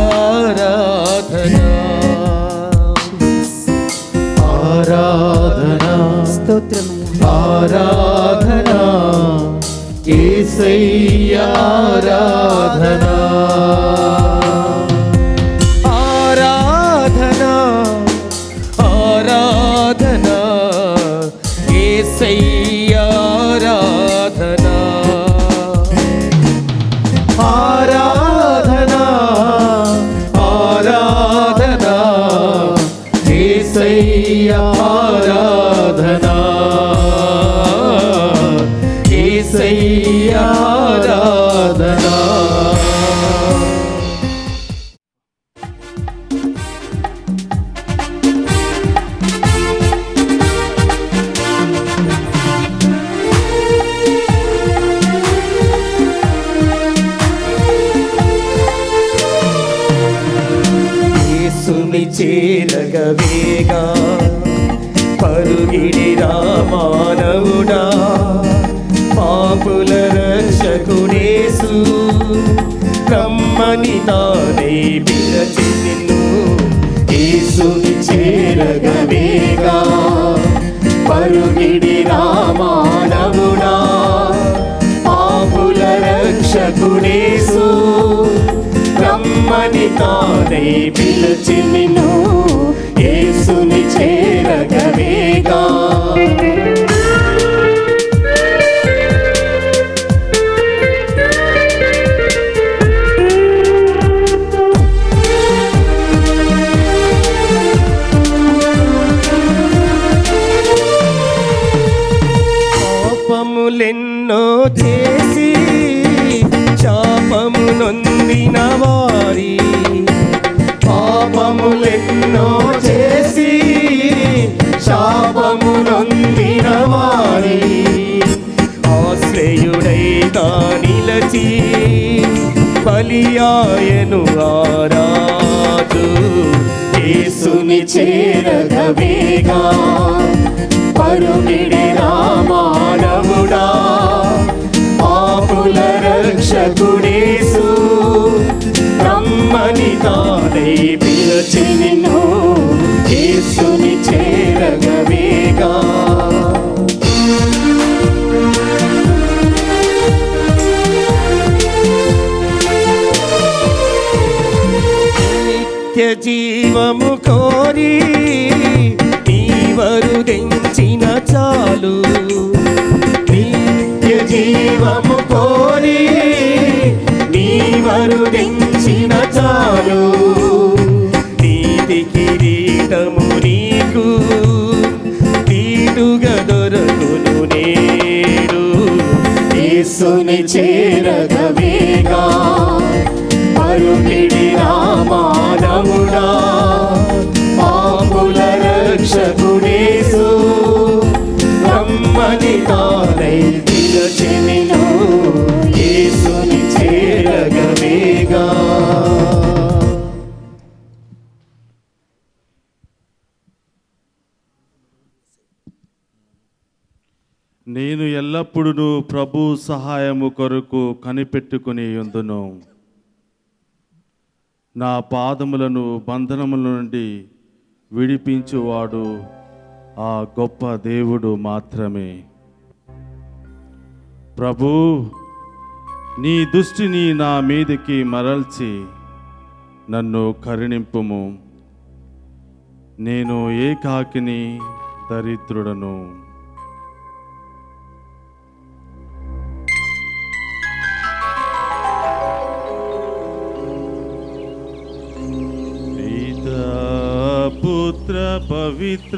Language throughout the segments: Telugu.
ఆరాధనా ఆరాధనా స్తోత్రమయ్యా ఆరాధనా యేసయ్యా ఆరాధనా ఆరాధనా ఆరాధనా యేసయ్యా ఆరాధనా ఆరాధనా ఆరాధనా యేసయ్యా ఆరాధనా యేసయ్యా ఆరాధనా యేసుని చేరగవేగా పరుగిడిరా మానవుడా పాపుల రక్షకుడేసు రమ్మని తానే పిలచి నిన్ను యేసుని చేరగవేగా పరుగిడిరా మానవుడా పాపుల రక్షకుడేసు రమ్మని తానే పిలచి నిన్ను యేసుని చేరగవేగా పాపములెన్నో చేసి శాపము నొందిన వారి పాపములెన్నో చేసి శాపము నొందిన వారి ఆశ్రయుడై నిలచి బలియాయను ఆరాజు యేసుని చేరగవేగా పరుగిడిరా మానవుడా పాపుల రక్షకుడేసు రమ్మని తానే పిలచి నిన్ను యేసుని చేరగవేగా నిత్య జీవము కోరి నీవరు తెంచిన చాలు నిత్య జీవము కోరి నీవరు తెంచిన చాలు నీతి కిరీటము నీకు తీటుగా దొరకును నేడు యేసుని చేరగవేగా పరుగిడిరా మానవుడా పాపుల రక్షకుడేసు రమ్మని తానే పిలచి నిన్ను యేసుని చేరగవేగా నేను ఎల్లప్పుడూ ప్రభు సహాయము కొరకు కనిపెట్టుకుని యుందును. నా పాదములను బంధనముల నుండి విడిపించువాడు ఆ గొప్ప దేవుడు మాత్రమే. ప్రభు, నీ దృష్టిని నా మీదకి మరల్చి నన్ను కరుణింపుము. నేను ఏకాకిని, దరిద్రుడను. పుత్ర పవిత్రాత్మనామమున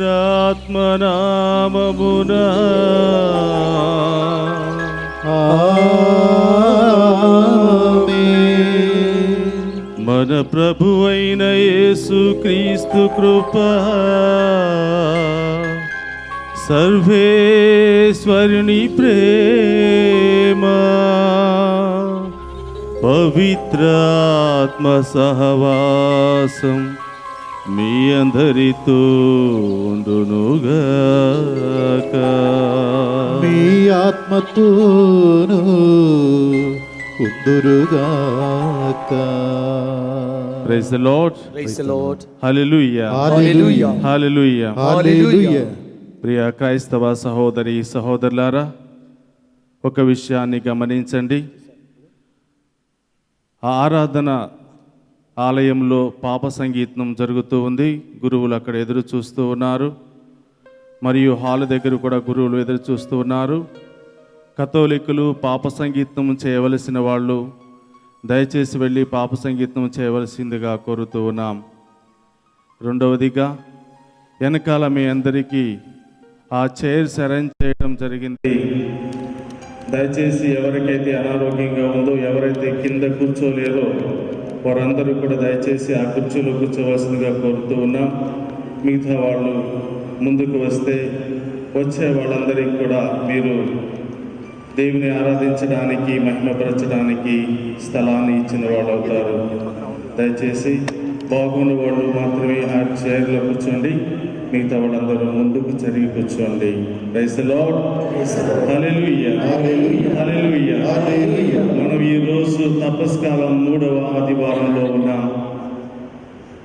మన ప్రభువైన యేసుక్రీస్తు కృప సర్వేశ్వరుని ప్రేమ పవిత్రాత్మ సహవాసం మీ అందరితో ఉండునుగాక. మీ ఆత్మతోను కుందురుగాక. Praise the Lord. Praise the Lord. హల్లెలూయా. హల్లెలూయా. హల్లెలూయా. హల్లెలూయా. ప్రియ క్రైస్తవ సహోదరి సహోదరులారా, ఒక విషయాన్ని గమనించండి. ఆ ఆరాధన ఆలయంలో పాప సంగీతం జరుగుతూ ఉంది. గురువులు అక్కడ ఎదురు చూస్తూ ఉన్నారు, మరియు హాల్ దగ్గర కూడా గురువులు ఎదురు చూస్తూ ఉన్నారు. కథోలికులు పాప సంగీతం చేయవలసిన వాళ్ళు దయచేసి వెళ్ళి పాప సంగీతం చేయవలసిందిగా కోరుతూ ఉన్నాం. రెండవదిగా, వెనకాల మీ అందరికీ ఆ చైర్స్ అరేంజ్ చేయడం జరిగింది. దయచేసి ఎవరికైతే అనారోగ్యంగా ఉందో, ఎవరైతే కింద కూర్చోలేరో వారందరూ కూడా దయచేసి ఆ కుర్చీలో కూర్చోవలసిందిగా కోరుతూ ఉన్నాం. మిగతా వాళ్ళు ముందుకు వస్తే వచ్చే వాళ్ళందరికీ కూడా మీరు దేవుని ఆరాధించడానికి, మహిమపరచడానికి స్థలాన్ని ఇచ్చిన వాళ్ళు అవుతారు. దయచేసి బాగున్న వాళ్ళు మాత్రమే ఆ చైర్లో కూర్చోండి, మిగతా వాళ్ళందరూ ముందుకు జరిగి కూర్చోండి. Praise the Lord. హల్లెలూయా. హల్లెలూయా. మనం ఈ రోజు తపస్కాలం 3వ ఆదివారంలో ఉన్నాం.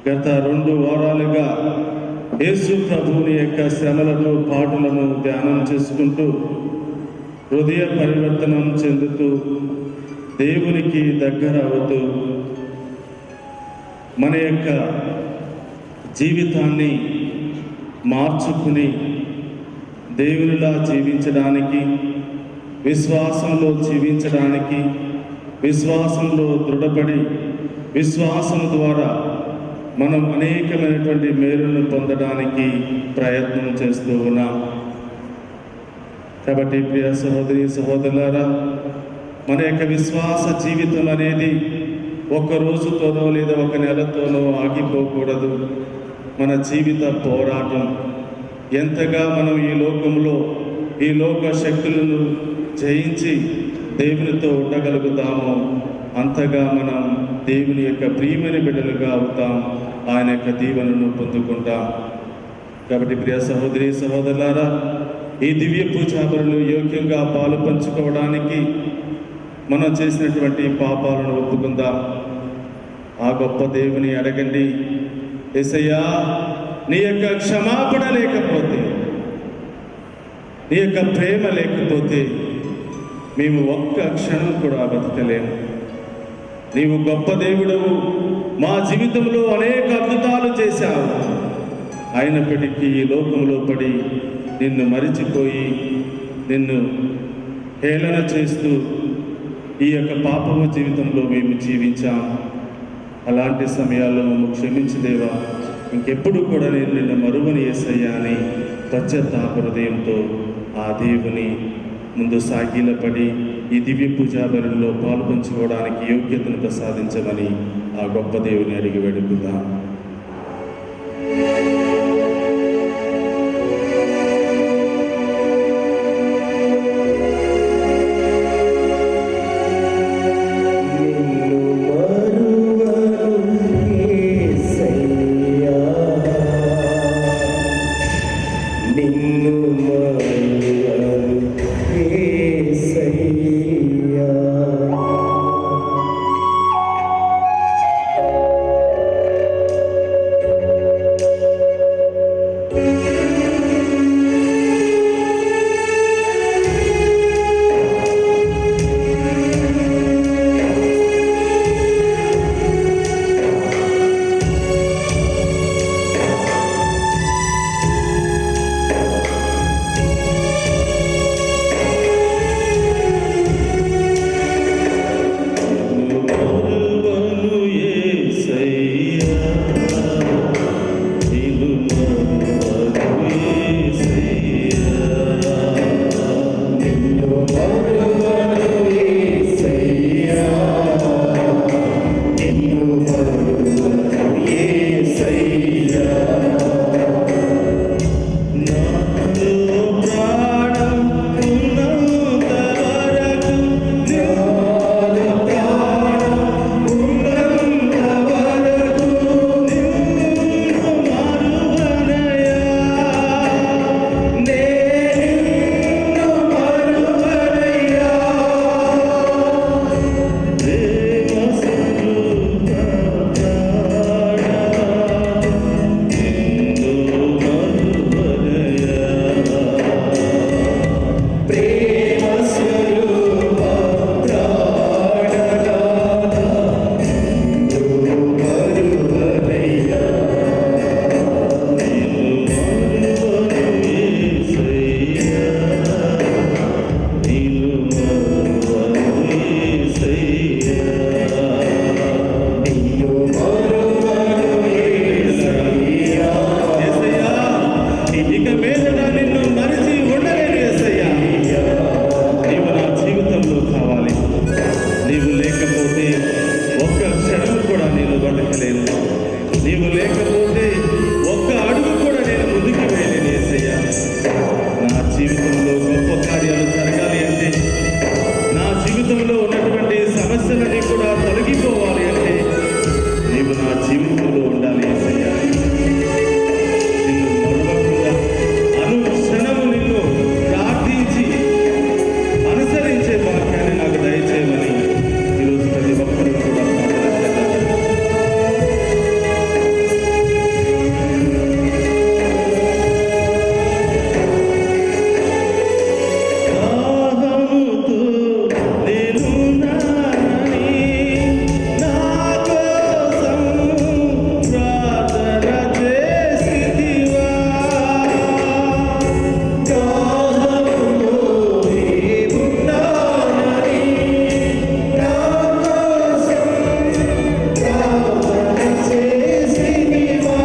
గత 2 వారాలుగా యేసు ప్రభువుని యొక్క శ్రమలను, పాటలను ధ్యానం చేసుకుంటూ హృదయ పరివర్తనం చెందుతూ దేవునికి దగ్గర అవుతూ మన యొక్క జీవితాన్ని మార్చుకుని దేవునిలా జీవించడానికి, విశ్వాసంలో జీవించడానికి, విశ్వాసంలో దృఢపడి విశ్వాసం ద్వారా మనం అనేకమైనటువంటి మేలును పొందడానికి ప్రయత్నం చేస్తూ ఉన్నాం. కాబట్టి ప్రియ సహోదరి సహోదరులారా, మన యొక్క విశ్వాస జీవితం అనేది ఒక రోజుతోనో లేదా ఒక నెలతోనో ఆగిపోకూడదు. మన జీవిత పోరాటం ఎంతగా మనం ఈ లోకంలో ఈ లోక శక్తులను జయించి దేవునితో ఉండగలుగుతామో అంతగా మనం దేవుని యొక్క ప్రియమైన బిడ్డలుగా అవుతాం, ఆయన యొక్క దీవెనను పొందుకుంటాం. కాబట్టి ప్రియ సహోదరి సహోదరులారా, ఈ దివ్య పూజాబరులు యోగ్యంగా పాలు పంచుకోవడానికి మనం చేసినటువంటి పాపాలను ఒప్పుకుందాం. ఆ గొప్ప దేవుని అడగండి, యేసయ్యా, నీ యొక్క క్షమాపణ లేకపోతే, నీ యొక్క ప్రేమ లేకపోతే మేము ఒక్క క్షణం కూడా బతకలేము. నీవు గొప్ప దేవుడవు, మా జీవితంలో అనేక అద్భుతాలు చేశావు. అయినప్పటికీ ఈ లోకంలో పడి నిన్ను మరిచిపోయి నిన్ను హేళన చేస్తూ ఈ యొక్క పాపము జీవితంలో మేము జీవించాం. అలాంటి సమయాల్లో మమ్మల్ని క్షమించి దేవా, ఇంకెప్పుడు కూడా నేను నిన్ను మరువని యేసయ్యా అని పశ్చాత్తాప హృదయంతో ఆ దేవుని ముందు సాగిలపడి ఈ దివ్య పూజా బలుల్లో పాలు పంచుకోవడానికి యోగ్యతను ప్రసాదించమని ఆ గొప్ప దేవుని అడిగి వేడుకుందాం. యేసయ్యా, ఇక మీదట నిన్ను మరిచి ఉండలేను యేసయ్యా. నీవు నా జీవితంలో కావాలి. నీవు లేకపోతే ఒక్క క్షణం కూడా నేను బతకలేను. నీవు లేకపోతే ఒక్క అడుగు కూడా నేను ముందుకు వెళ్ళలేను యేసయ్యా. నా జీవితంలో గొప్ప కార్యాలు జరగాలి అంటే, నా జీవితంలో ఉన్నటువంటి సమస్యలన్నీ కూడా తొలగిపోవాలి అంటే, నీవు నా జీవితంలో ఉండాలి యేసయ్యా. నిన్ను మరవకుండా అనుక్షణము నిన్ను ప్రార్థించి అనుసరించే వాక్యాన్ని నాకు దయచేయమని ఈరోజు ప్రతి ఒక్కరూ కూడా ప్రార్థన చేద్దాం. దాహముతో నేనున్నానని నా కోసం ప్రార్థన చేసితివా. దాహముతో నేనున్నానని నా కోసం ప్రార్థన చేసితివా.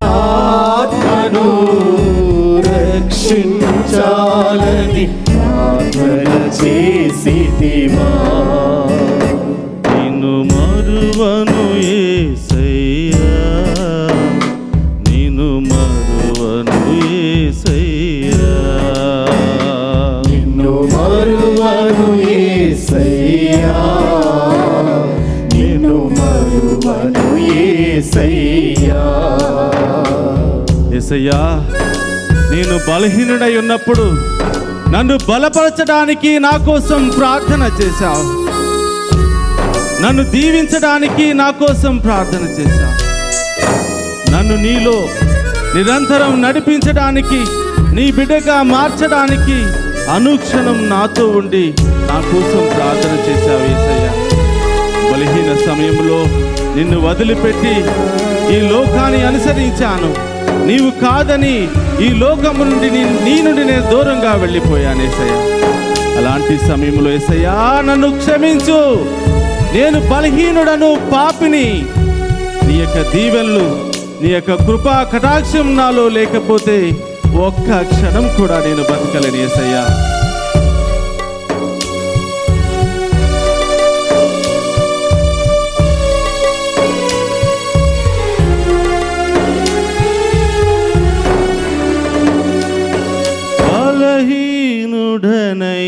ఆత్మను రక్షించాలని ప్రార్థన చేసితివా. నిన్ను మరువను యేసయ్యా, నిన్ను మరువను యేసయ్యా. నిన్ను మరువను యేసయ్యా, నిన్ను మరువను యేసయ్యా. యేసయ్యా, నేను బలహీనుడై ఉన్నప్పుడు నన్ను బలపరచడానికి నా కోసం ప్రార్థన చేశావు. నన్ను దీవించడానికి నా కోసం ప్రార్థన చేశావు. నన్ను నీలో నిరంతరం నడిపించడానికి, నీ బిడ్డగా మార్చడానికి అనుక్షణం నాతో ఉండి నా కోసం ప్రార్థన చేశావు యేసయ్యా. బలహీన సమయంలో నిన్ను వదిలిపెట్టి ఈ లోకాన్ని అనుసరించాను. నీవు కాదని ఈ లోకము నుండి నీ నుండి నేను దూరంగా వెళ్ళిపోయాను యేసయ్యా. అలాంటి సమయంలో యేసయ్యా, నన్ను క్షమించు. నేను బలహీనుడను, పాపిని. నీ యొక్క దీవెనలు, నీ యొక్క కృపా కటాక్షం నాలో లేకపోతే ఒక్క క్షణం కూడా నేను బతకలేను యేసయ్యా. బలహీనుడనై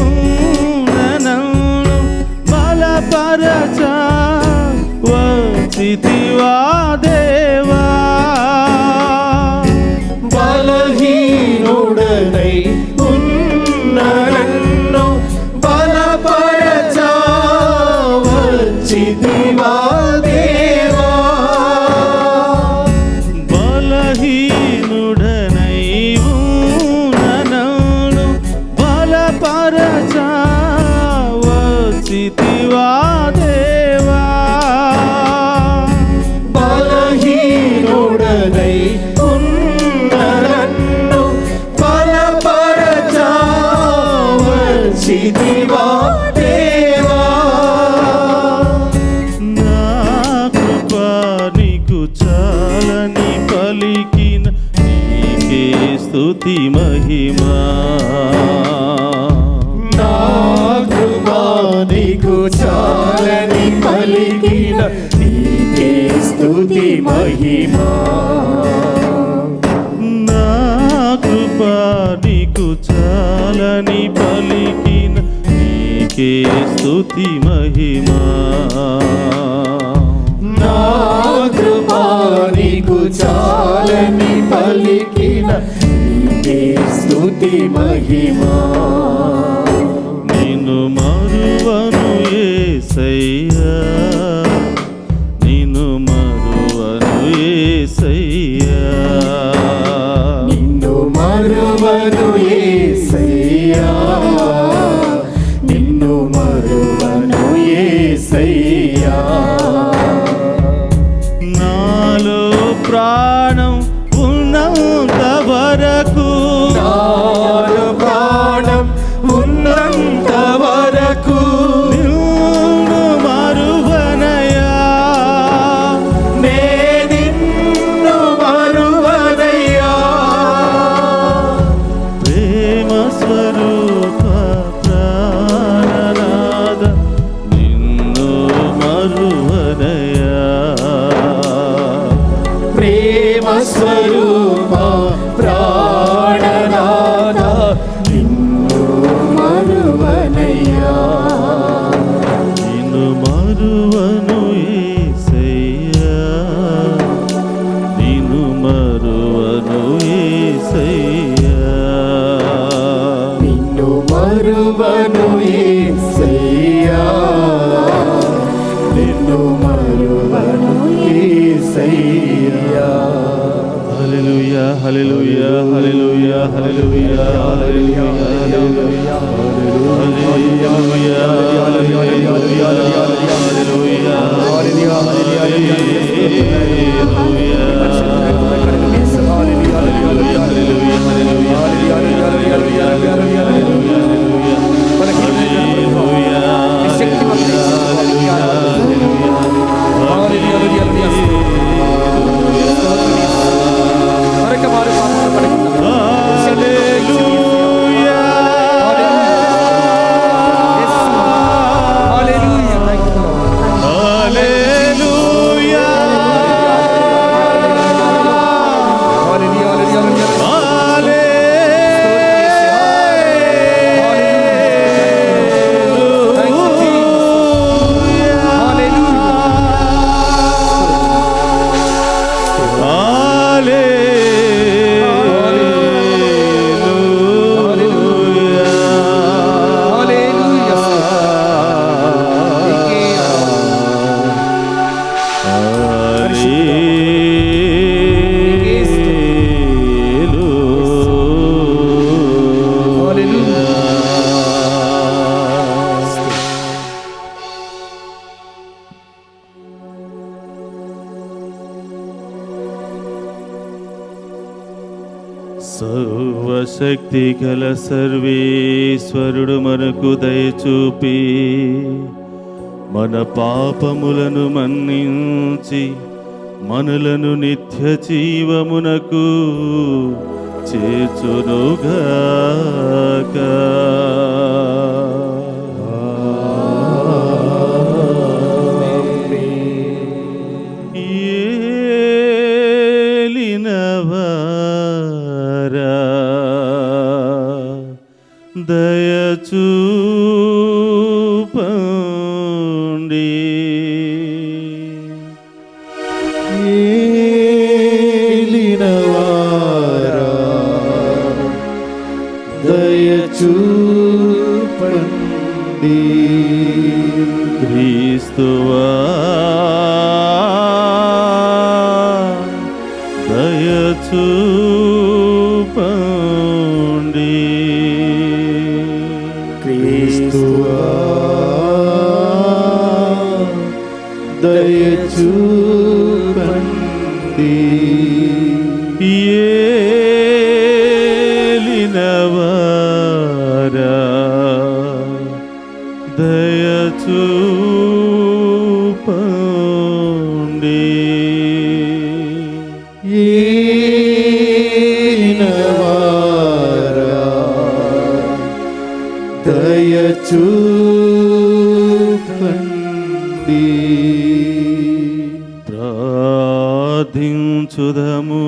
ఉన్న నన్ను బలపరచ వచ్చితివా దేవా. బలహీనుడనై ఉన్న నన్ను బలపరచ వచ్చితివా దేవా. బలహీనుడనై ఉన్న నన్ను బలపరచ వచ్చితివా దేవా. బలహీనుడనై ఉన్న నన్ను బలపరచ వచ్చితివా దేవా. నా కృప నీకు చాలని పలికిన నీకే స్తుతి మహిమా. నా కృపా నీకు చాలని పలికిన నీకే స్తుతి మహిమా. నా కృప నీకు చాలని పలికిన నీకే స్తుతి మహిమా. నా కృపా నీకు చాలని పలికిన నీకే స్తుతి మహిమా. నిన్ను మరువను యేసయ్యా, నిన్ను మరువను యేసయ్యా. నిన్ను మరువను యేసయ్యా, నిన్ను మరువను యేసయ్యా. నాలో ప్రాణ ప్రాణం ఉన్నంత వరకు, నాలో ప్రాణం ఉన్నంత వరకు నిన్ను మరువనయ్యా, నే నిన్ను మరువనయ్యా. ప్రేమ స్వరూప ప్రాణనాథ నిన్ను మరువనయ్యా, ప్రేమ స్వరూప ప్రాణనాథ నిన్ను మరువనయ్యా. నిన్ను మరువను యేసయ్యా, నిన్ను మరువను యేసయ్యా, నిన్ను మరువను యేసయ్యా, నిన్ను మరువను యేసయ్యా. హల్లెలూయా హల్లెలూయా హల్లెలూయా హల్లెలూయా హల్లెలూయా హల్లెలూయా సర్వశక్తి గల సర్వేశ్వరుడు మనకు దయచూపి మన పాపములను మన్నించి మనలను నిత్య జీవమునకు చేర్చునుగాక. ఏలినవారా దయచూపండి, ఏలినవారా దయచూపండి. క్రీస్తువా దయచూపండి, క్రీస్తువా దయచూపండి. ఏలినవారా దయచూపండి, ఏలినవారా దయచూపండి. ప్రార్థించుదము.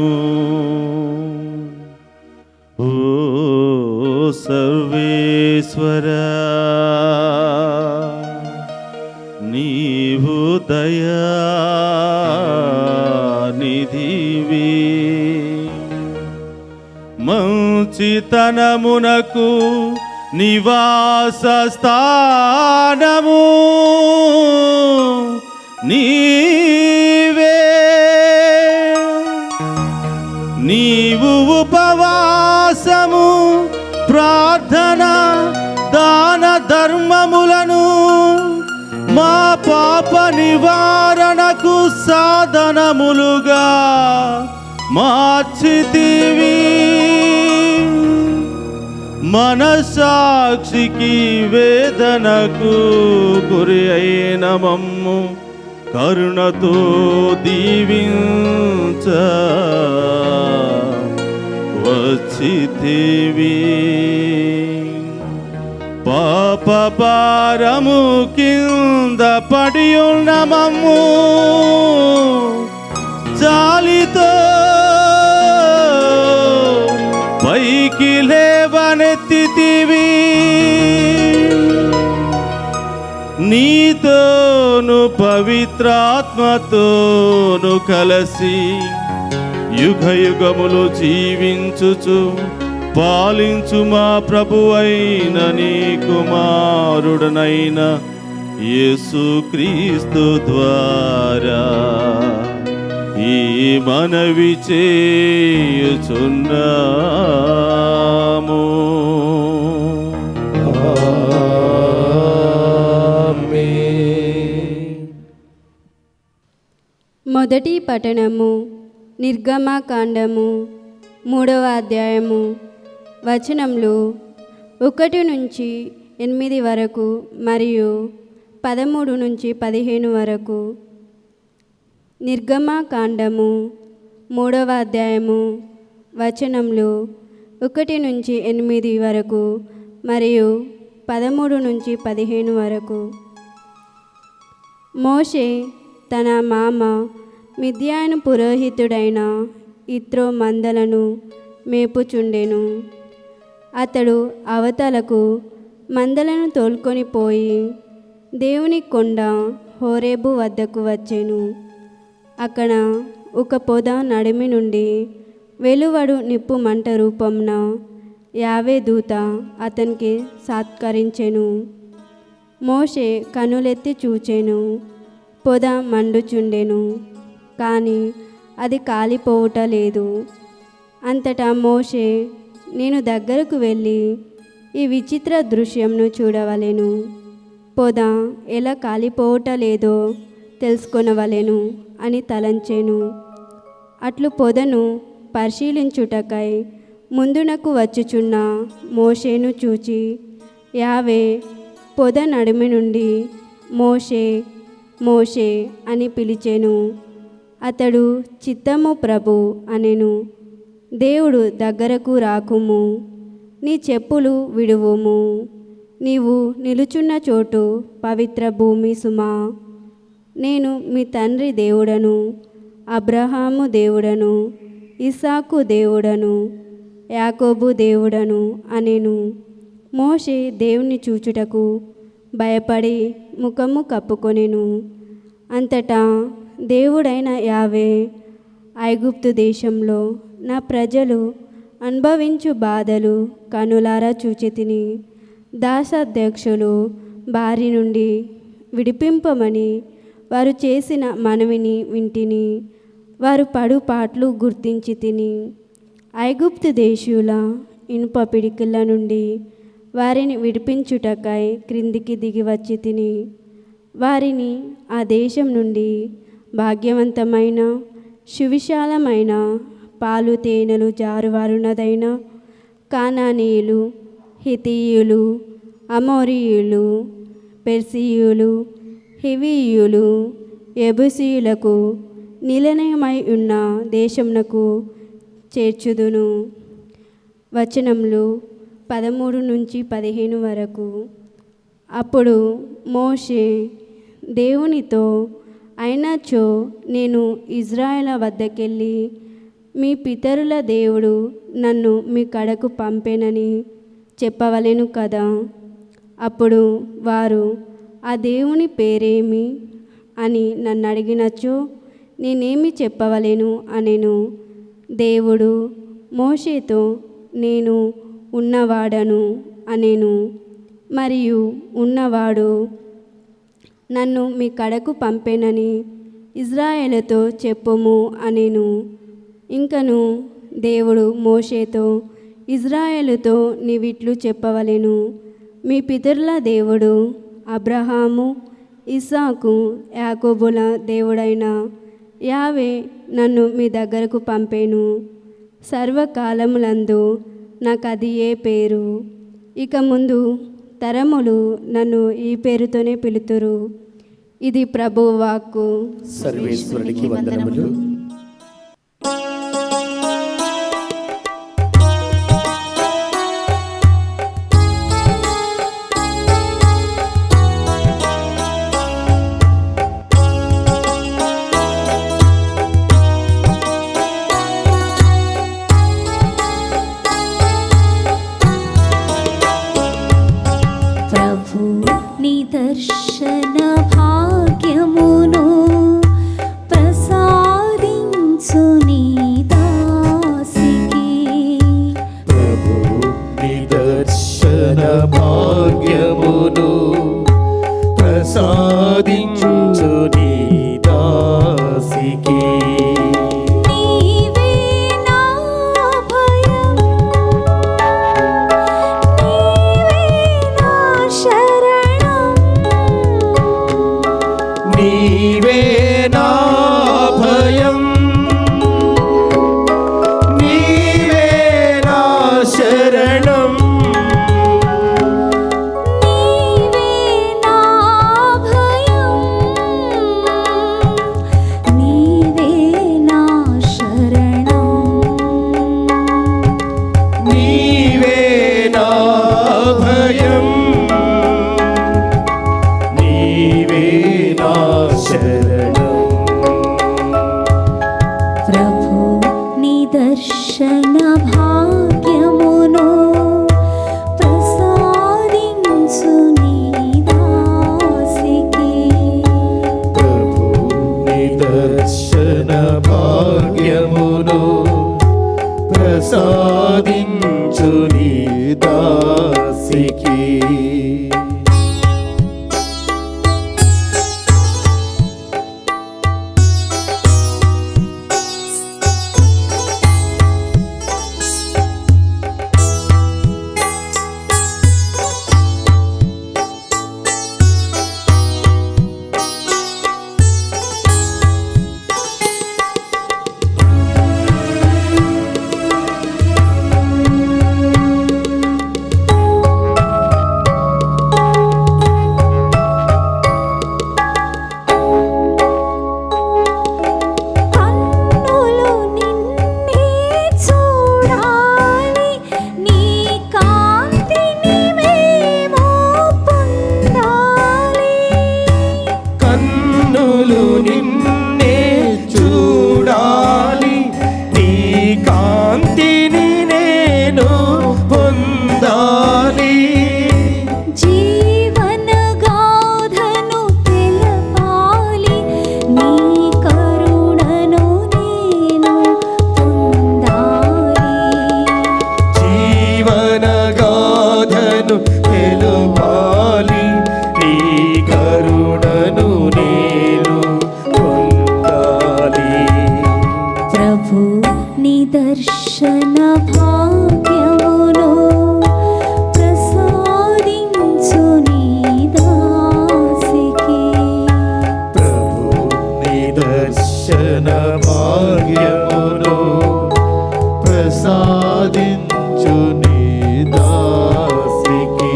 ఓ సర్వేశ్వరా, నీవు దయానిధివి, మంచితనమునకు నివాస స్థానము నీవే. నీవు ఉపవాసము, ప్రార్థన, దాన ధర్మములను మా పాప నివారణకు సాధనములుగా మార్చితివి. మనసాక్షికి వేదనకు గురి అయిన మమ్ము కరుణతో దీవించ వచ్చితివి. పాప భారము కింద పడి ఉన్న మమ్ము జాలితో పైకి లేవనెత్తితివి. నీతోను పవిత్రాత్మతోను కలసి యుగ యుగములు జీవించుచు పాలించు మా ప్రభువైన నీ కుమారుడనైన యేసుక్రీస్తు ద్వారా ఈ మనవి చేయుచున్నాము. మొదటి పఠనము నిర్గమకాండము 3వ అధ్యాయము వచనములు 1 నుంచి 8 వరకు మరియు 13 నుంచి 15 వరకు. నిర్గమకాండము 3వ అధ్యాయము వచనములు 1 నుంచి 8 వరకు మరియు 13 నుంచి 15 వరకు. మోషే తన మామ మిద్యాను పురోహితుడైన ఇత్రో మందలను మేపుచుండెను. అతడు అవతలకు మందలను తోలుకొని పోయి దేవుని కొండ హోరేబు వద్దకు వచ్చెను. అక్కడ ఒక పొద నడిమి నుండి వెలువడు నిప్పు మంట రూపంన యావే దూత అతనికి సత్కరించెను. మోషే కనులెత్తి చూచెను. పొద మండుచుండెను, కానీ అది కాలిపోవుట లేదు. అంతటా మోషే, నేను దగ్గరకు వెళ్ళి ఈ విచిత్ర దృశ్యంను చూడవలెను, పొద ఎలా కాలిపోవుట లేదో తెలుసుకొనవలెను అని తలంచెను. అట్లు పొదను పరిశీలించుటకై ముందునకు వచ్చుచున్న మోషేను చూచి యావే పొద నడుమి నుండి మోషే మోషే అని పిలిచెను. అతడు చిత్తము ప్రభు అనెను. దేవుడు దగ్గరకు రాకుము, నీ చెప్పులు విడువుము, నీవు నిలుచున్న చోటు పవిత్ర భూమి సుమా. నేను మీ తండ్రి దేవుడను, అబ్రహాము దేవుడను, ఇస్సాకు దేవుడను, యాకోబు దేవుడను అనెను. మోషే దేవుని చూచుటకు భయపడి ముఖము కప్పుకొనెను. అంతటా దేవుడైన యావే, ఐగుప్తు దేశంలో నా ప్రజలు అనుభవించు బాధలు కనులారా చూచితిని. దాసాధ్యక్షులు బారి నుండి విడిపింపమని వారు చేసిన మనవిని వింటిని. వారు పడు పాట్లు గుర్తించి తిని. ఐగుప్తు దేశీయుల ఇనుప పిడికిళ్ళ నుండి వారిని విడిపించుటకై క్రిందికి దిగి వచ్చి తిని. వారిని ఆ దేశం నుండి భాగ్యవంతమైన సువిశాలమైన పాలు తేనెలు జారువారునదైన కానానీయులు, హితీయులు, అమోరీయులు, పెర్సీయులు, హివీయులు, యెబూసీయులకు నిలయమై ఉన్న దేశమునకు చేర్చుదును. వచనములు 13 నుంచి 15 వరకు. అప్పుడు మోషే దేవునితో, అయినచో నేను ఇజ్రాయేలు వద్దకెళ్ళి మీ పితరుల దేవుడు నన్ను మీ కడకు పంపేనని చెప్పవలెను కదా. అప్పుడు వారు ఆ దేవుని పేరేమి అని నన్ను అడిగినచో నేనేమి చెప్పవలెను అనెను. దేవుడు మోషేతో, నేను ఉన్నవాడను అనెను. మరియు ఉన్నవాడు నన్ను మీ కడకు పంపేనని ఇజ్రాయేలుతో చెప్పుము అనెను. ఇంకను దేవుడు మోషేతో, ఇజ్రాయేలుతో నీవిట్లు చెప్పవలెను, మీ పితరుల దేవుడు అబ్రహాము, ఇస్సాకు, యాకోబుల దేవుడైన యావే నన్ను మీ దగ్గరకు పంపేను. సర్వకాలములందు నాకు అది ఏ పేరు. ఇక ముందు తరములు నన్ను ఈ పేరుతోనే పిలుతురు. ఇది ప్రభువు వాక్కు. సర్వేశ్వరునికి వందనములు. దర్శన భాగ్యమును ప్రసాదించు నీ దాసికి. ప్రభు నిదర్శన భాగ్యమును ప్రసాదించు నీ దాసికి. నీవే నా భయం, నీవే నా శరణం. నీవే నా శరణం. నీవే నా భయం, నీవే నా శరణం. నీవే నా భయం. నీవే నా శరణం. ప్రభు నిదర్శన భాగ్యమును ప్రసాదించు నీ దాసికి. ప్రభు నిదర్శన భాగ్యమును ప్రసాదించు నీ దాసికి. కన్నులు నిన్నే చూడాలి, నీ కాంతిని మేము పొందాలి. కన్నులు నిన్నే చూడాలి, నీ కాంతిని నేను పొందాలి. జీవన గాథను తెలపాలి, నీ కరుణను నేను పొందాలి. జీవన గాథను తెలుపాలి, నీ కరుణను నేను పొందాలి. ప్రభు నిదర్శన భాగ్యమును ప్రసాదించు నీ దాసికి. ప్రభు నిదర్శన భాగ్యమును ప్రసాదించు నీ దాసికి.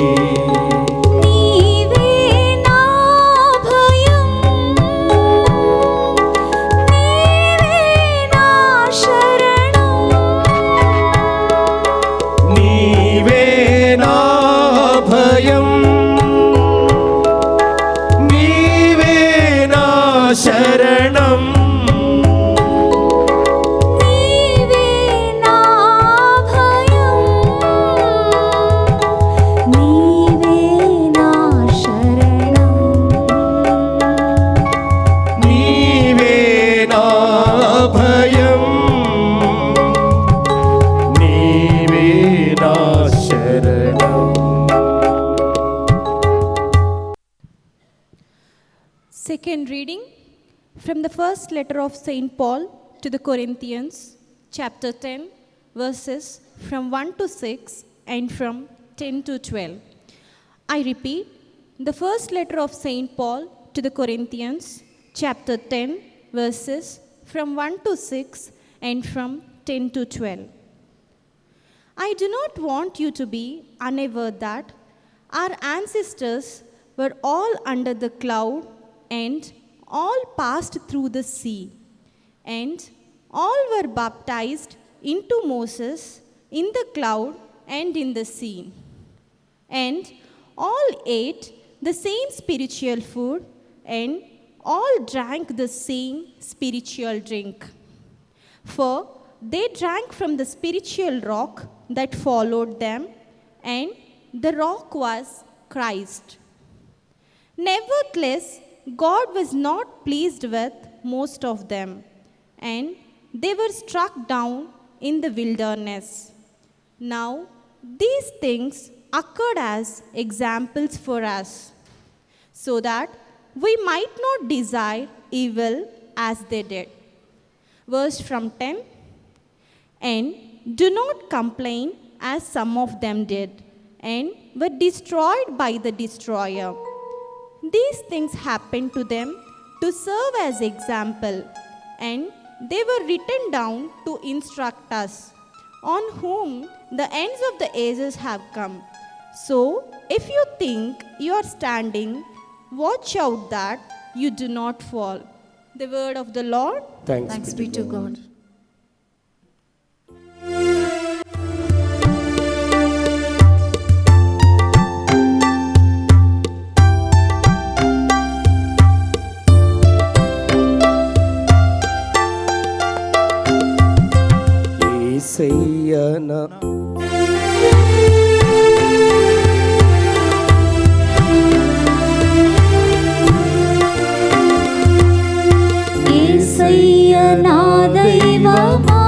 నీవే నా భయం, నీవే నా శరణం. నీవే నా భయం. నీవే నా శరణం. నీవే నా భయం, నీవే నా శరణం. నీవే నా భయం. నీవే నా శరణం. Second reading from the first letter of St. Paul to the Corinthians, chapter 10, verses from 1 to 6 and from 10 to 12. I repeat, the first letter of St. Paul to the Corinthians, chapter 10, verses from 1 to 6 and from 10 to 12. I do not want you to be unaware that our ancestors were all under the cloud and all passed through the sea, and all were baptized into Moses in the cloud and in the sea. And all ate the same spiritual food, and all drank the same spiritual drink. For they drank from the spiritual rock that followed them, and the rock was Christ. Nevertheless, God was not pleased with most of them, and they were struck down in the wilderness. Now, these things occurred as examples for us, so that we might not desire evil as they did. Verse from 10. And do not complain as some of them did, and were destroyed by the destroyer. These things happened to them to serve as example, and they were written down to instruct us, on whom the ends of the ages have come. So, if you think you are standing, watch out that you do not fall. The word of the Lord. Thanks be to God. యేసయ్యన యేసయ్య నా దైవమా,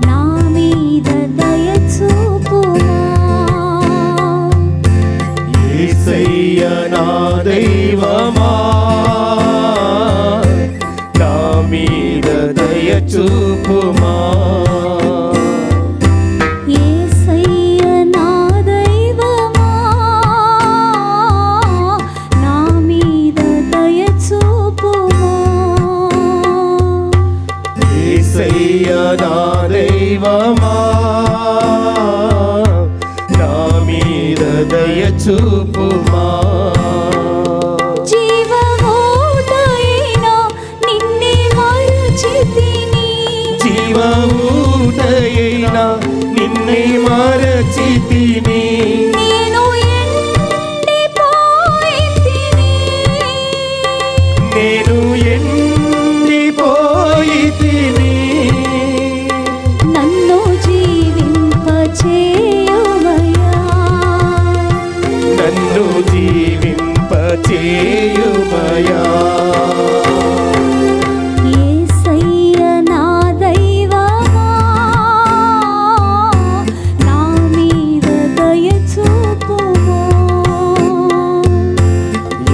నా మీద దయ చూపుమా. యేసయ్య నా దైవమా, నా మీద దయ చూపుమా. యేసయ్య నా దైవమా, నా మీద దయ చూపుమా. యేసయ్య నా దైవమా, నా మీద దయ చూపుమా. జీవమూటైన నిన్నే మరచితిని, జీవమూటైన నిన్నే మరచితిని. నేను ఎండిపోయితిని. నేను ఎండిపోయితిని. నన్ను జీవింపచేయుమయ్యా, నన్ను జీవింపచేయుమయా. యేసయ్య నా దైవమా, నా మీద దయ చూపుమా.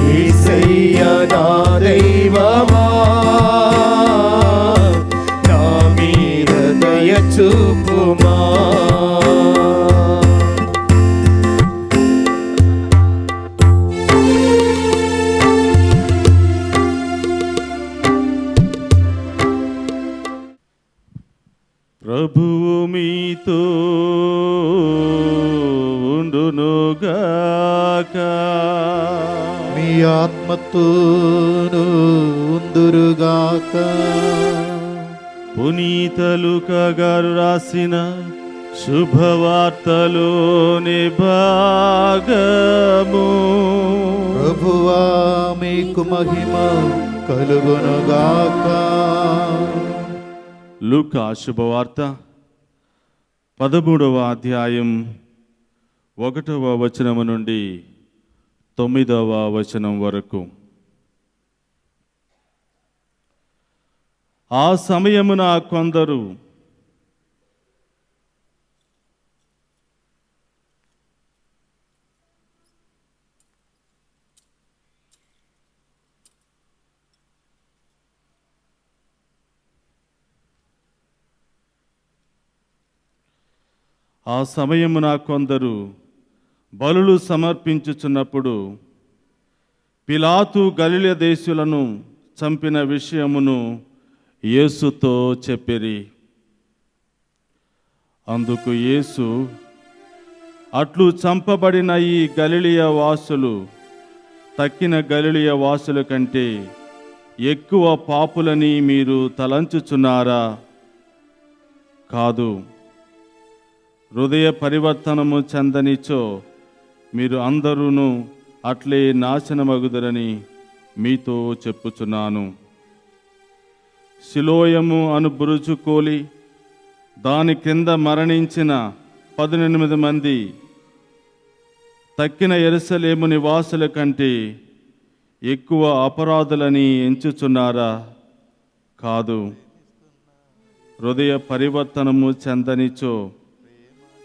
యేసయ్య నా దైవమా, నా మీద దయ చూపుమా. ప్రభువు మీతో ఉండునుగాక. మీ ఆత్మతోను ఉందురుగాక. పునీత లూకా గారు రాసిన శుభవార్తలోని భాగము. ప్రభువా మీకు మహిమ కలుగునుగాక. లూకా శుభవార్త 13వ అధ్యాయం 1వ వచనము నుండి 9వ వచనం వరకు. ఆ సమయమున కొందరు బలులు సమర్పించుచున్నప్పుడు పిలాతు గలిలయ దేశులను చంపిన విషయమును యేసుతో చెప్పిరి. అందుకు యేసు, అట్లు చంపబడిన ఈ గలిలయ వాసులు తక్కిన గలిలయ వాసుల కంటే ఎక్కువ పాపులని మీరు తలంచుచున్నారా? కాదు, హృదయ పరివర్తనము చెందనిచో మీరు అందరూను అట్లే నాశనమగుదరని మీతో చెప్పుచున్నాను. సిలోయము అను బురుజుకోలి దాని క్రింద మరణించిన 18 మంది తక్కిన యెరూషలేము నివాసుల కంటే ఎక్కువ అపరాధులని ఎంచుచున్నారా? కాదు, హృదయ పరివర్తనము చెందనిచో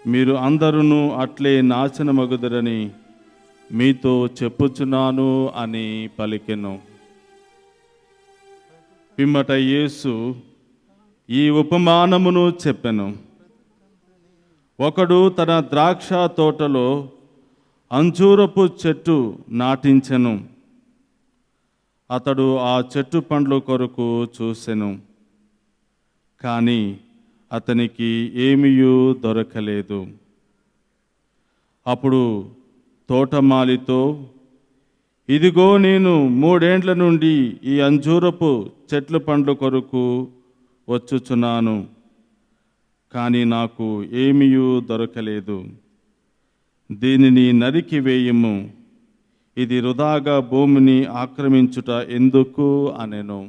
మీరు అందరూ అట్లే నాశనమగుదరని మీతో చెప్పుచున్నాను అని పలికెను. పిమ్మట యేసు ఈ ఉపమానమును చెప్పెను. ఒకడు తన ద్రాక్ష తోటలో అంజూరపు చెట్టు నాటించెను. అతడు ఆ చెట్టు పండ్ల కొరకు చూసెను, కానీ అతనికి ఏమీయూ దొరకలేదు. అప్పుడు తోటమాలితో, ఇదిగో నేను 3 ఏండ్ల నుండి ఈ అంజూరపు చెట్ల పండ్ల కొరకు వచ్చుచున్నాను, కానీ నాకు ఏమీయూ దొరకలేదు. దీనిని నరికి వేయము, ఇది వృధాగా భూమిని ఆక్రమించుట ఎందుకు అనెను.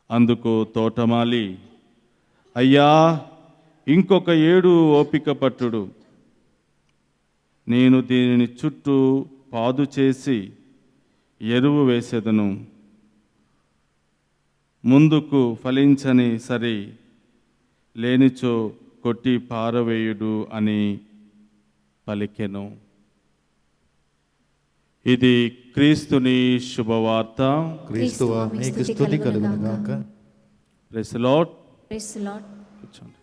అందుకు తోటమాలి, అయ్యా, ఇంకొక 7 ఓపిక పట్టుడు, నేను దీనిని చుట్టూ పాదు చేసి ఎరువు వేసేదను, ముందుకు ఫలించని సరి, లేనిచో కొట్టి పారవేయుడు అని పలికెను. ఇది క్రీస్తుని శుభవార్త. క్రీస్తువా మీకు స్తుతి కలుగును గాక. Praise the Lord. Praise the Lord. కూర్చోండి.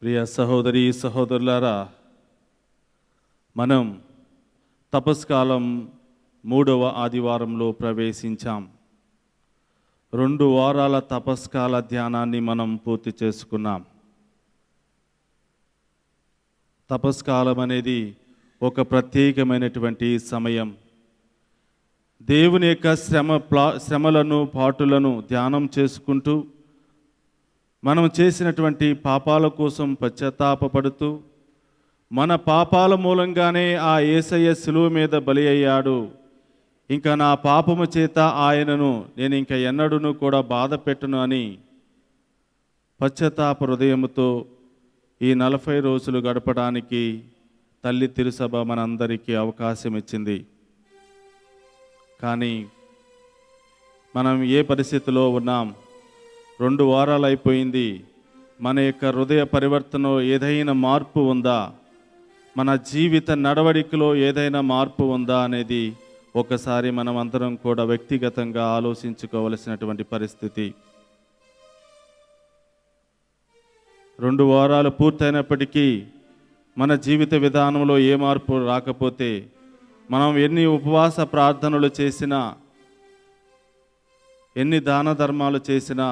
ప్రియ సహోదరి సహోదరులారా, మనం తపస్కాలం 3వ ఆదివారంలో ప్రవేశించాం. 2 వారాల తపస్కాల ధ్యానాన్ని మనం పూర్తి చేసుకున్నాం. తపస్కాలం అనేది ఒక ప్రత్యేకమైనటువంటి సమయం. దేవుని యొక్క శ్రమలను పాటులను ధ్యానం చేసుకుంటూ మనం చేసినటువంటి పాపాల కోసం పశ్చాత్తాపపడుతూ మన పాపాల మూలంగానే ఆ యేసయ్య శిలువ మీద బలి అయ్యాడు, ఇంకా నా పాపము చేత ఆయనను నేను ఇంకా ఎన్నడూను కూడా బాధ పెట్టును అని పశ్చాత్తాప హృదయముతో ఈ 40 రోజులు గడపడానికి తల్లి తిరుసభ మనందరికీ అవకాశం ఇచ్చింది. కానీ మనం ఏ పరిస్థితిలో ఉన్నాం? 2 వారాలు అయిపోయింది. మన యొక్క హృదయ పరివర్తనలో ఏదైనా మార్పు ఉందా? మన జీవిత నడవడికలో ఏదైనా మార్పు ఉందా అనేది ఒకసారి మనం అందరం కూడా వ్యక్తిగతంగా ఆలోచించుకోవలసినటువంటి పరిస్థితి. 2 వారాలు పూర్తయినప్పటికీ మన జీవిత విధానంలో ఏ మార్పు రాకపోతే, మనం ఎన్ని ఉపవాస ప్రార్థనలు చేసినా, ఎన్ని దాన ధర్మాలు చేసినా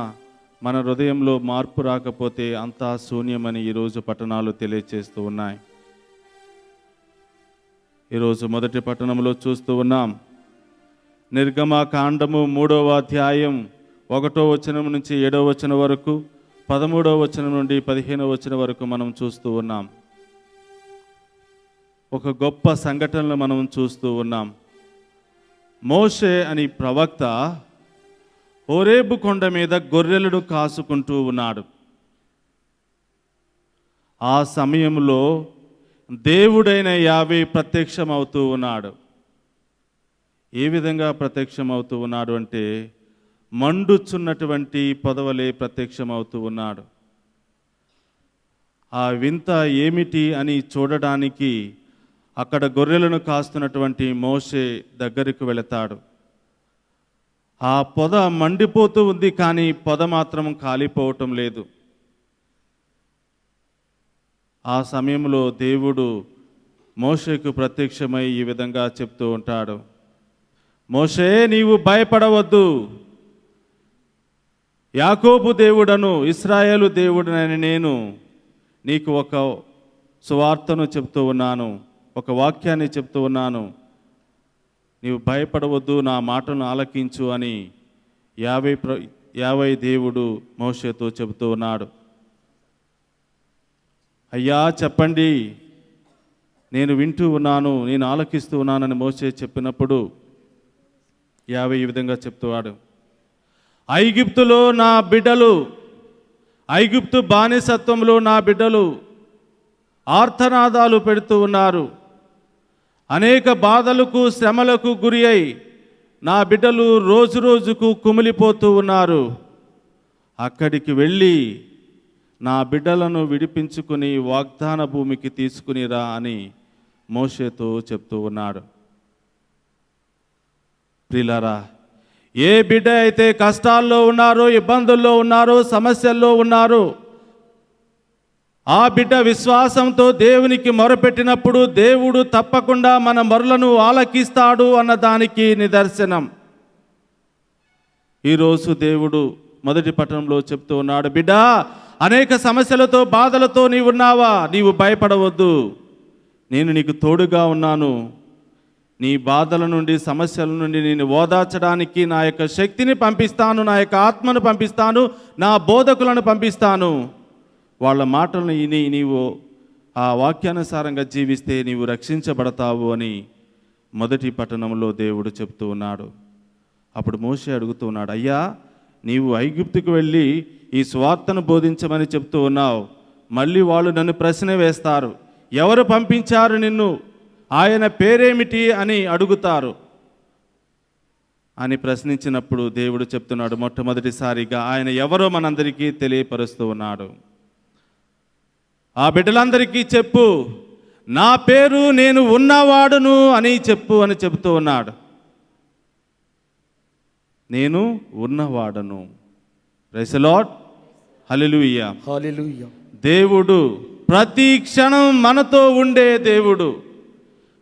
మన హృదయంలో మార్పు రాకపోతే అంతా శూన్యమని ఈరోజు పట్టణాలు తెలియచేస్తూ ఉన్నాయి. ఈరోజు మొదటి పట్టణంలో చూస్తూ ఉన్నాం. నిర్గమకాండము 3వ అధ్యాయం 1వ వచనం నుంచి 7వ వచనం వరకు, 13వ వచనం నుండి 15వ వచనం వరకు మనం చూస్తూ ఉన్నాం. ఒక గొప్ప సంఘటనలు మనం చూస్తూ ఉన్నాం. మోషే అని ప్రవక్త హోరేబు కొండ మీద గొర్రెలను కాసుకుంటూ ఉన్నాడు. ఆ సమయంలో దేవుడైన యావే ప్రత్యక్షమవుతూ ఉన్నాడు. ఏ విధంగా ప్రత్యక్షమవుతూ ఉన్నాడు అంటే, మండుచున్నటువంటి పొదవలే ప్రత్యక్షమవుతూ ఉన్నాడు. ఆ వింత ఏమిటి అని చూడడానికి అక్కడ గొర్రెలను కాస్తున్నటువంటి మోషే దగ్గరికి వెళతాడు. ఆ పొద మండిపోతూ ఉంది, కానీ పొద మాత్రం కాలిపోవటం లేదు. ఆ సమయంలో దేవుడు మోషేకు ప్రత్యక్షమై ఈ విధంగా చెప్తూ ఉంటాడు, మోషే నీవు భయపడవద్దు, యాకోబు దేవుడను ఇశ్రాయేలు దేవుడనని నేను నీకు ఒక సువార్తను చెప్తూ ఉన్నాను, ఒక వాక్యాన్ని చెప్తూ ఉన్నాను, నీవు భయపడవద్దు, నా మాటను ఆలకించు అని యావై దేవుడు మోషేతో చెబుతూ ఉన్నాడు. అయ్యా చెప్పండి, నేను వింటూ ఉన్నాను, నేను ఆలకిస్తూ ఉన్నానని మోషే చెప్పినప్పుడు యావై ఈ విధంగా చెప్తున్నాడు, ఐగుప్తులో నా బిడ్డలు, ఐగుప్తు బానిసత్వంలో నా బిడ్డలు ఆర్తనాదాలు పెడుతూ ఉన్నారు, అనేక బాధలకు శ్రమలకు గురి అయి నా బిడ్డలు రోజు రోజుకు కుమిలిపోతూ ఉన్నారు. అక్కడికి వెళ్ళి నా బిడ్డలను విడిపించుకుని వాగ్దాన భూమికి తీసుకునిరా అని మోషేతో చెప్తూ ఉన్నాడు. ప్రియులారా, ఏ బిడ్డ అయితే కష్టాల్లో ఉన్నారో, ఇబ్బందుల్లో ఉన్నారో, సమస్యల్లో ఉన్నారో, ఆ బిడ్డ విశ్వాసంతో దేవునికి మొరపెట్టినప్పుడు దేవుడు తప్పకుండా మన మొరలను ఆలకిస్తాడు అన్న దానికి నిదర్శనం. ఈరోజు దేవుడు మొదటి పట్టణంలో చెప్తూ ఉన్నాడు, బిడ్డ అనేక సమస్యలతో బాధలతో నీవున్నావా, నీవు భయపడవద్దు, నేను నీకు తోడుగా ఉన్నాను, నీ బాధల నుండి సమస్యల నుండి నేను ఓదార్చడానికి నా యొక్క శక్తిని పంపిస్తాను, నా యొక్క ఆత్మను పంపిస్తాను, నా బోధకులను పంపిస్తాను, వాళ్ళ మాటలను విని నీవు ఆ వాక్యానుసారంగా జీవిస్తే నీవు రక్షించబడతావు అని మొదటి పట్టణంలో దేవుడు చెప్తూ ఉన్నాడు. అప్పుడు మోషే అడుగుతూ ఉన్నాడు, అయ్యా నీవు ఐగుప్తుకు వెళ్ళి ఈ సువార్తను బోధించమని చెప్తూ ఉన్నావు, మళ్ళీ వాళ్ళు నన్ను ప్రశ్న వేస్తారు, ఎవరు పంపించారు నిన్ను, ఆయన పేరేమిటి అని అడుగుతారు అని ప్రశ్నించినప్పుడు దేవుడు చెప్తున్నాడు, మొట్టమొదటిసారిగా ఆయన ఎవరో మనందరికీ తెలియపరుస్తూ ఉన్నాడు. ఆ బిడ్డలందరికీ చెప్పు, నా పేరు నేను ఉన్నవాడును అని చెప్పు అని చెబుతూ ఉన్నాడు. నేను ఉన్నవాడను. ప్రైజ్ ది లార్డ్, హల్లెలూయా. హల్లెలూయా. దేవుడు ప్రతి క్షణం మనతో ఉండే దేవుడు,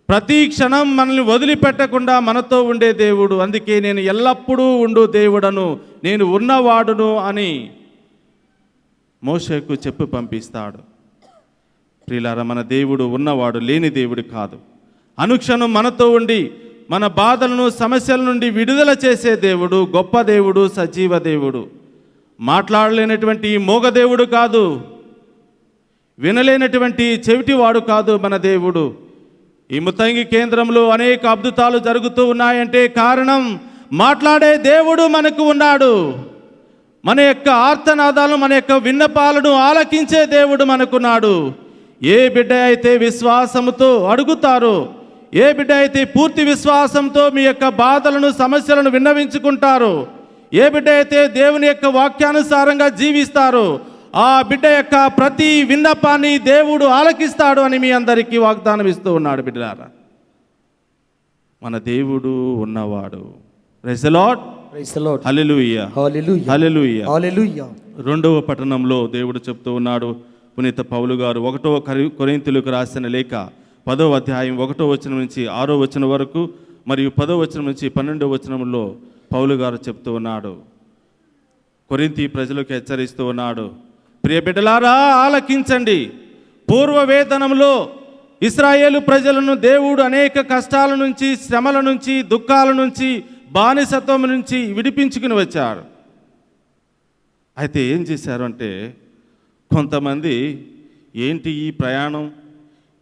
ప్రతి క్షణం మనల్ని వదిలిపెట్టకుండా మనతో ఉండే దేవుడు. అందుకే నేను ఎల్లప్పుడూ ఉండు దేవుడను, నేను ఉన్నవాడును అని మోషేకు చెప్పి పంపిస్తాడు. ప్రియులారా, మన దేవుడు ఉన్నవాడు, లేని దేవుడు కాదు. అనుక్షణం మనతో ఉండి మన బాధలను సమస్యల నుండి విడుదల చేసే దేవుడు, గొప్ప దేవుడు, సజీవ దేవుడు. మాట్లాడలేనటువంటి మోగదేవుడు కాదు, వినలేనటువంటి చెవిటివాడు కాదు మన దేవుడు. ఈ ముత్తంగి కేంద్రంలో అనేక అద్భుతాలు జరుగుతూ ఉన్నాయంటే కారణం మాట్లాడే దేవుడు మనకు ఉన్నాడు. మన యొక్క ఆర్తనాదాలు, మన యొక్క విన్నపాలను ఆలకించే దేవుడు మనకున్నాడు. ఏ బిడ్డ అయితే విశ్వాసంతో అడుగుతారో, ఏ బిడ్డ అయితే పూర్తి విశ్వాసంతో మీ యొక్క బాధలను సమస్యలను విన్నవించుకుంటారో, ఏ బిడ్డ అయితే దేవుని యొక్క వాక్యానుసారంగా జీవిస్తారో, ఆ బిడ్డ యొక్క ప్రతి విన్నపాన్ని దేవుడు ఆలకిస్తాడు అని మీ అందరికీ వాగ్దానం ఇస్తూ ఉన్నాడు. బిడ్డలారా, మన దేవుడు ఉన్నవాడు. Praise the Lord, praise the Lord, హల్లెలూయా, హల్లెలూయా, హల్లెలూయా, హల్లెలూయా. రెండవ పట్టణంలో దేవుడు చెప్తూ ఉన్నాడు. పునీత పౌలు గారు 1 కొరింథీయులకు రాసిన లేఖ 10వ అధ్యాయం 1వ వచనం నుంచి 6వ వచనం వరకు మరియు 10వ వచనం నుంచి 12వ వచనంలో పౌలు గారు చెప్తూ ఉన్నాడు, కొరింథీ ప్రజలకు హెచ్చరిస్తూ ఉన్నాడు, ప్రియ బిడ్డలారా ఆలకించండి. పూర్వ వేతనంలో ఇశ్రాయేలు ప్రజలను దేవుడు అనేక కష్టాల నుంచి, శ్రమల నుంచి, దుఃఖాల నుంచి, బానిసత్వం నుంచి విడిపించుకుని వచ్చారు. అయితే ఏం చేశారు అంటే, కొంతమంది ఏంటి ఈ ప్రయాణం,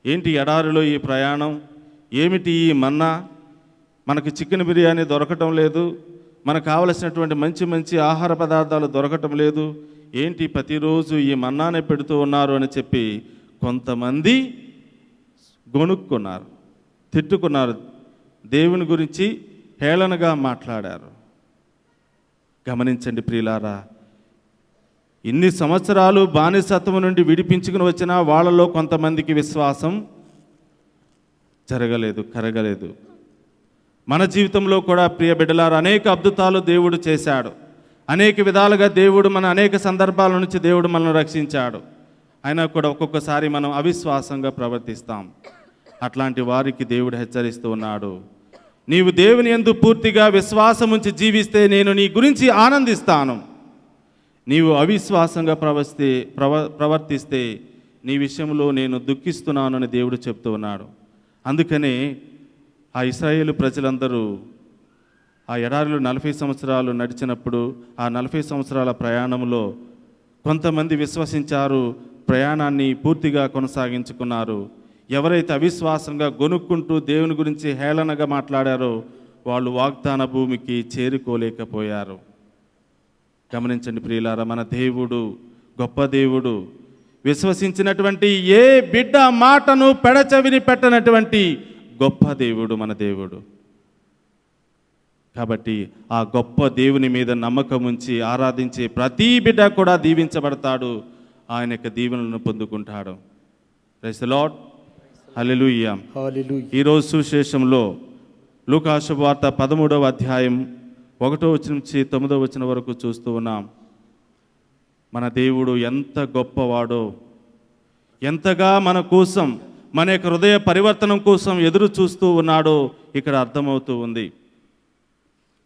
ఏంటి ఎడారిలో ఈ ప్రయాణం, ఏమిటి ఈ మన్నా, మనకు చికెన్ బిర్యానీ దొరకటం లేదు, మనకు కావలసినటువంటి మంచి మంచి ఆహార పదార్థాలు దొరకటం లేదు, ఏంటి ప్రతిరోజు ఈ మన్నానే పెడుతూ ఉన్నారు అని చెప్పి కొంతమంది గొనుక్కున్నారు, తిట్టుకున్నారు, దేవుని గురించి హేళనగా మాట్లాడారు. గమనించండి ప్రియులారా, ఇన్ని సంవత్సరాలు బానిసత్వం నుండి విడిపించుకుని వచ్చిన వాళ్ళలో కొంతమందికి విశ్వాసం జరగలేదు, కరగలేదు. మన జీవితంలో కూడా ప్రియ బిడ్డలారా అనేక అద్భుతాలు దేవుడు చేశాడు. అనేక విధాలుగా దేవుడు మన అనేక సందర్భాల నుంచి దేవుడు మనల్ని రక్షించాడు. అయినా కూడా ఒక్కొక్కసారి మనం అవిశ్వాసంగా ప్రవర్తిస్తాం. అట్లాంటి వారికి దేవుడు హెచ్చరిస్తూ ఉన్నాడు, నీవు దేవుని యందు పూర్తిగా విశ్వాసం ఉంచి జీవిస్తే నేను నీ గురించి ఆనందిస్తాను. నీవు అవిశ్వాసంగా ప్రవర్తిస్తే నీ విషయంలో నేను దుఃఖిస్తున్నాను అని దేవుడు చెప్తూ ఉన్నాడు. అందుకనే ఆ ఇశ్రాయేలు ప్రజలందరూ ఆ ఎడారిలో 40 సంవత్సరాలు నడిచినప్పుడు ఆ 40 సంవత్సరాల ప్రయాణంలో కొంతమంది విశ్వసించారు, ప్రయాణాన్ని పూర్తిగా కొనసాగించుకున్నారు. ఎవరైతే అవిశ్వాసంగా గొనుక్కుంటూ దేవుని గురించి హేళనగా మాట్లాడారో వాళ్ళు వాగ్దాన భూమికి చేరుకోలేకపోయారు. గమనించండి ప్రియులారా, మన దేవుడు గొప్ప దేవుడు. విశ్వసించినటువంటి ఏ బిడ్డ మాటను పెడచెవిని పెట్టనటువంటి గొప్ప దేవుడు మన దేవుడు. కాబట్టి ఆ గొప్ప దేవుని మీద నమ్మకం ఉంచి ఆరాధించే ప్రతి బిడ్డ కూడా దీవించబడతాడు, ఆయన యొక్క దీవెనలను పొందుకుంటాడు. ప్రైజ్ ది లార్డ్, హల్లెలూయా. ఈరోజు సువిశేషంలో లూకా శుభవార్త 13వ అధ్యాయం 1వ వచనం నుంచి 9వ వచనం వరకు చూస్తూ ఉన్నాం. మన దేవుడు ఎంత గొప్పవాడో, ఎంతగా మన కోసం, మన యొక్క హృదయ పరివర్తనం కోసం ఎదురు చూస్తూ ఉన్నాడో ఇక్కడ అర్థమవుతూ ఉంది.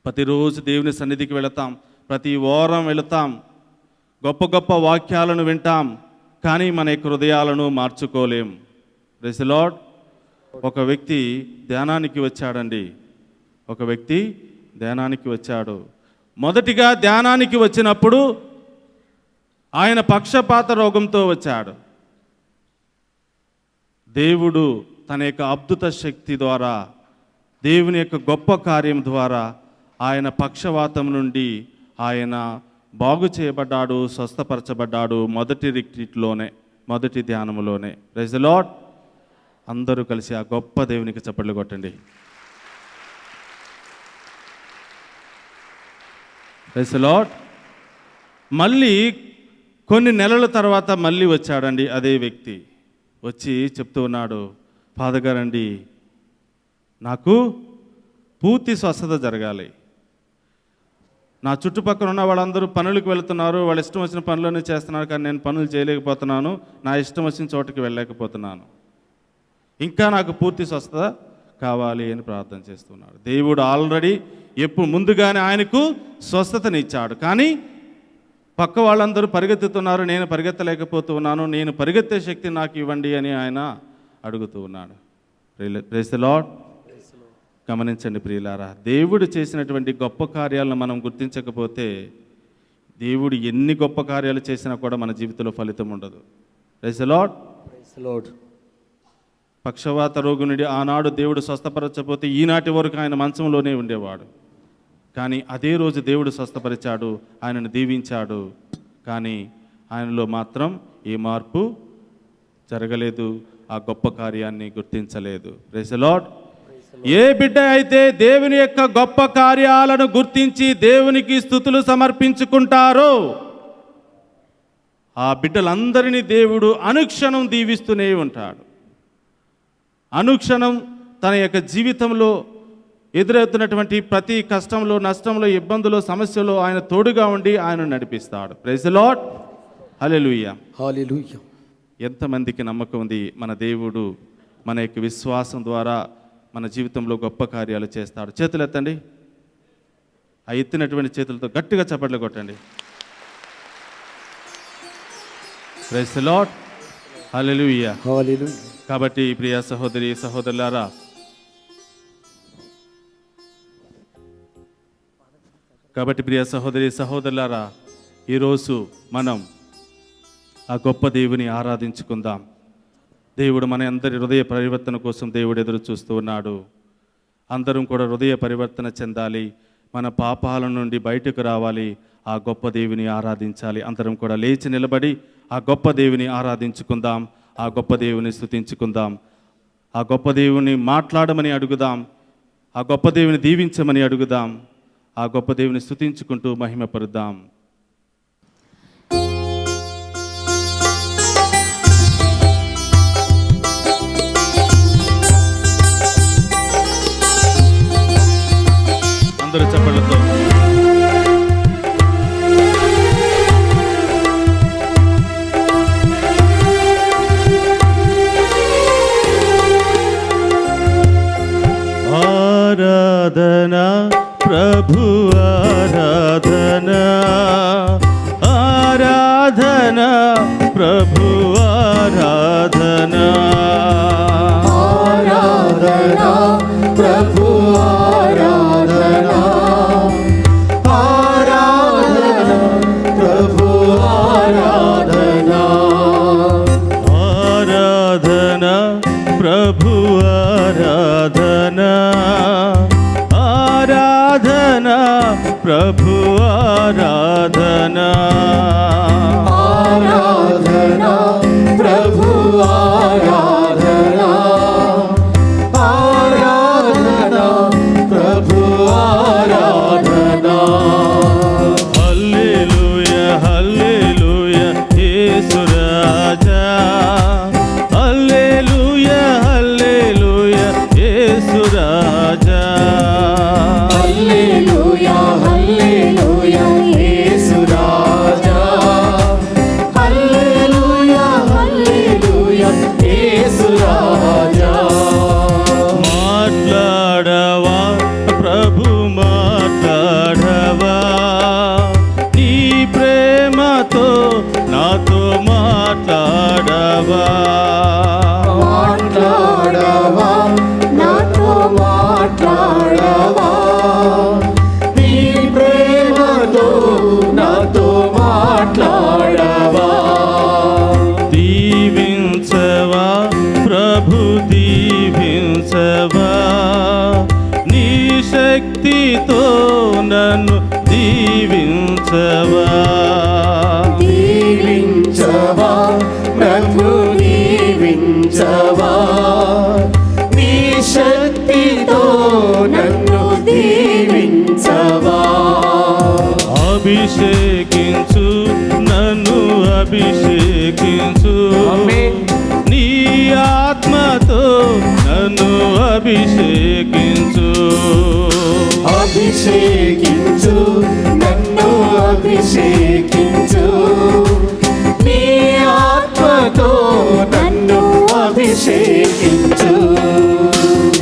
ప్రతిరోజు దేవుని సన్నిధికి వెళతాం, ప్రతి వారం వెళతాం, గొప్ప గొప్ప వాక్యాలను వింటాం, కానీ మన యొక్క హృదయాలను మార్చుకోలేం. Praise the lord. ఒక వ్యక్తి ధ్యానానికి వచ్చాడండి. ఒక వ్యక్తి ధ్యానానికి వచ్చాడు. మొదటిగా ధ్యానానికి వచ్చినప్పుడు ఆయన పక్షపాత రోగంతో వచ్చాడు. దేవుడు తన యొక్క అద్భుత శక్తి ద్వారా, దేవుని యొక్క గొప్ప కార్యం ద్వారా ఆయన పక్షవాతం నుండి ఆయన బాగు చేయబడ్డాడు, స్వస్థపరచబడ్డాడు. మొదటి రిట్రీట్లోనే, మొదటి ధ్యానములోనే. Praise the lord. అందరూ కలిసి ఆ గొప్ప దేవునికి చప్పట్లు కొట్టండి. Praise the Lord. మళ్ళీ కొన్ని నెలల తర్వాత మళ్ళీ వచ్చాడండి అదే వ్యక్తి. వచ్చి చెప్తూ ఉన్నాడు, ఫాదర్ గారండి, నాకు పూర్తి స్వస్థత జరగాలి. నా చుట్టుపక్కల ఉన్న వాళ్ళందరూ పనులకు వెళుతున్నారు, వాళ్ళ ఇష్టం వచ్చిన పనులన్నీ చేస్తున్నారు, కానీ నేను పనులు చేయలేకపోతున్నాను, నా ఇష్టం వచ్చిన చోటుకి వెళ్ళలేకపోతున్నాను. ఇంకా నాకు పూర్తి స్వస్థత కావాలి అని ప్రార్థన చేస్తున్నాడు. దేవుడు ఆల్రెడీ ముందుగానే ఆయనకు స్వస్థతనిచ్చాడు. కానీ పక్క వాళ్ళందరూ పరిగెత్తుతున్నారు, నేను పరిగెత్తలేకపోతూ ఉన్నాను, నేను పరిగెత్తే శక్తి నాకు ఇవ్వండి అని ఆయన అడుగుతూ ఉన్నాడు. Praise the Lord. గమనించండి ప్రియులారా, దేవుడు చేసినటువంటి గొప్ప కార్యాలను మనం గుర్తించకపోతే దేవుడు ఎన్ని గొప్ప కార్యాలు చేసినా కూడా మన జీవితంలో ఫలితం ఉండదు. Praise the Lord. పక్షవాత రోగునుడి ఆనాడు దేవుడు స్వస్థపరచకపోతే ఈనాటి వరకు ఆయన మంచంలోనే ఉండేవాడు. కానీ అదే రోజు దేవుడు స్వస్థపరిచాడు, ఆయనను దీవించాడు. కానీ ఆయనలో మాత్రం ఏ మార్పు జరగలేదు, ఆ గొప్ప కార్యాన్ని గుర్తించలేదు. Praise the lord. ఏ బిడ్డ అయితే దేవుని యొక్క గొప్ప కార్యాలను గుర్తించి దేవునికి స్తుతులు సమర్పించుకుంటారో ఆ బిడ్డలందరినీ దేవుడు అనుక్షణం దీవిస్తూనే ఉంటాడు. అనుక్షణం తన యొక్క జీవితంలో ఎదురవుతున్నటువంటి ప్రతి కష్టంలో, నష్టంలో, ఇబ్బందులో, సమస్యలో ఆయన తోడుగా ఉండి ఆయన నడిపిస్తాడు. Praise the Lord. హల్లెలూయా. హల్లెలూయా. ఎంతమందికి నమ్మకం ఉంది మన దేవుడు మన యొక్క విశ్వాసం ద్వారా మన జీవితంలో గొప్ప కార్యాలు చేస్తాడు? చేతులు ఎత్తండి. ఆ ఎత్తినటువంటి చేతులతో గట్టిగా చప్పట్లు కొట్టండి. Praise the Lord. హల్లెలూయా. హల్లెలూయా. కాబట్టి ప్రియ సహోదరి సహోదరులారా, ఈరోజు మనం ఆ గొప్ప దేవుని ఆరాధించుకుందాం. దేవుడు మన అందరి హృదయ పరివర్తన కోసం దేవుడు ఎదురు చూస్తూ ఉన్నాడు. అందరం కూడా హృదయ పరివర్తన చెందాలి, మన పాపాల నుండి బయటకు రావాలి, ఆ గొప్ప దేవుని ఆరాధించాలి. అందరం కూడా లేచి నిలబడి ఆ గొప్ప దేవుని ఆరాధించుకుందాం, ఆ గొప్ప దేవుని స్తుతించుకుందాం, ఆ గొప్ప దేవుని మాట్లాడమని అడుగుదాం, ఆ గొప్ప దేవుని దీవించమని అడుగుదాం, ఆ గొప్ప దేవుని స్తుతించుకుంటూ మహిమపరుద్దాం. ఆరాధన ఆరాధనా ప్రభు ఆరాధనా ఆరాధనా ప్రభు ఆరాధనా ఆరాధన ప్రభు ఆరాధన ఆరాధన ప్రభు ఆరాధన ఆరాధనా ప్రభు ఆరాధనా ఆరాధనా ప్రభు ఆరాధనా హల్లెలూయా హల్లెలూయా యేసు రాజా హల్లెలూయా హల్లెలూయా యేసు రాజా హల్లెలూయా హల్లెలూయా యేసు రాజా హల్లెలూయా హల్లెలూయా యేసు రాజా మాట్లాడవా ప్రభు మాట్లాడవా నీ ప్రేమతో నాతో మాట్లాడవా మాట్లాడవా నాతో మాట్లాడవా నీ ప్రేమతో నాతో మాట్లాడవా దీవించవా ప్రభు దీవించవా నీ శక్తితో నన్ను దీవించవా దీవించవా ప్రభు దీవించవా నీ శక్తితో నన్ను దీవించవా అభిషేకించు నన్ను అభిషేకించు నీ ఆత్మతో నన్ను అభిషేకించు అభిషేకించు నన్ను అభిషేకించు నీ ఆత్మతో నన్ను అభిషేకించు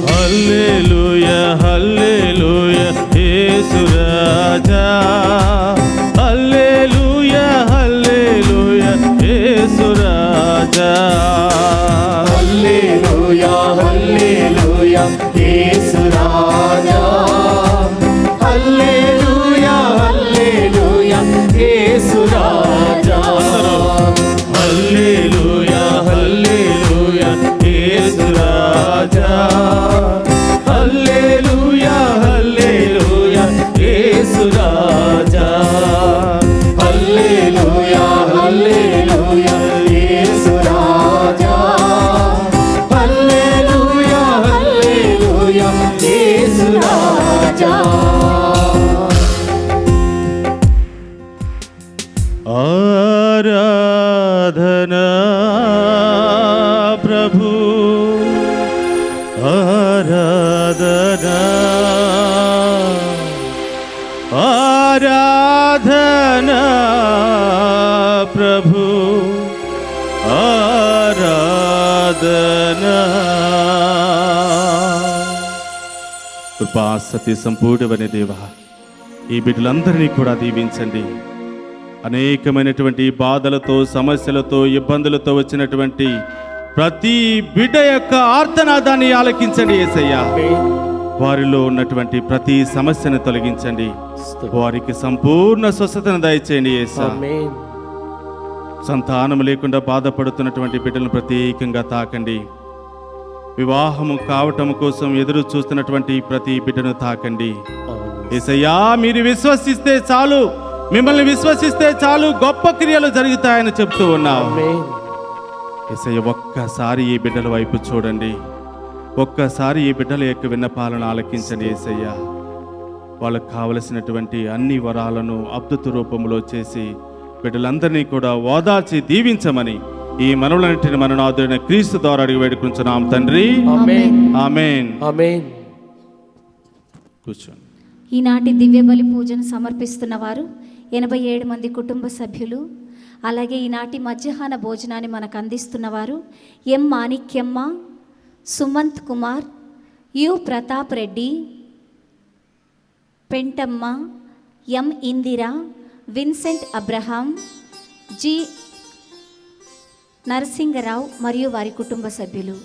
హల్లెలూయా హల్లెలూయా యేసు రాజా హల్లెలూయా హల్లెలూయా యేసు రాజా హల్లెలూయా హల్లెలూయా యేసు రాజా హల్లెలూయా హల్లెలూయా యేసు రాజా హల్లెలూయా హల్లెలూయా యేసు రాజా హల్లెలూయా హల్లెలూయా యేసు రాజా హల్లెలూయా హల్లెలూయా యేసు రాజా హల్లెలూయా హల్లెలూయా యేసు రాజా ఆరాధనా ప్రభు ఆరాధనా ఆరాధనా ప్రభు ఆరాధనా కృపా సత్య సంపూర్ణమైన దేవా ఈ బిడ్డలందరినీ కూడా దీవించండి. అనేకమైనటువంటి బాధలతో సమస్యలతో ఇబ్బందులతో వచ్చినటువంటి ప్రతి బిడ్డ యొక్క ఆర్తనాదాన్ని ఆలకించండి యేసయ్యా. వారిలో ఉన్నటువంటి ప్రతి సమస్యను తొలగించండి. వారికి సంపూర్ణ స్వస్థతను దయచేయండి యేసయ్యా. సంతానం లేకుండా బాధపడుతున్నటువంటి బిడ్డలను ప్రత్యేకంగా తాకండి. వివాహము కావటం కోసం ఎదురు చూస్తున్నటువంటి ప్రతి బిడ్డను తాకండి యేసయ్యా. మీరు విశ్వసిస్తే చాలు, మిమ్మల్ని విశ్వసిస్తే చాలు, గొప్ప క్రియలు జరుగుతాయని చెప్తూ ఉన్నావు యేసయ్య. ఒక్కసారి ఈ బిడ్డల వైపు చూడండి, ఒక్కసారి ఈ బిడ్డల యొక్క విన్నపాలను ఆలకించండి యేసయ్య. వాళ్ళకు కావలసినటువంటి అన్ని వరాలను అద్భుత రూపంలో చేసి బిడ్డలందరినీ కూడా ఓదార్చి దీవించమని ఈ మనవులన్నింటిని మన నాథుడైన క్రీస్తు ద్వారా అడిగి వేడుకుంటున్నాం తండ్రి. ఆమేన్. కూర్చోండి. ఈనాటి దివ్య బలి పూజను సమర్పిస్తున్న వారు 87 మంది కుటుంబ సభ్యులు. అలాగే ఈనాటి మధ్యాహ్న భోజనాన్ని మనకు అందిస్తున్నవారు M Manikyamma, Sumanth Kumar, U Pratap Reddy, Pentamma, M Indira, Vincent Abraham, Narasingarao మరియు వారి కుటుంబ సభ్యులు.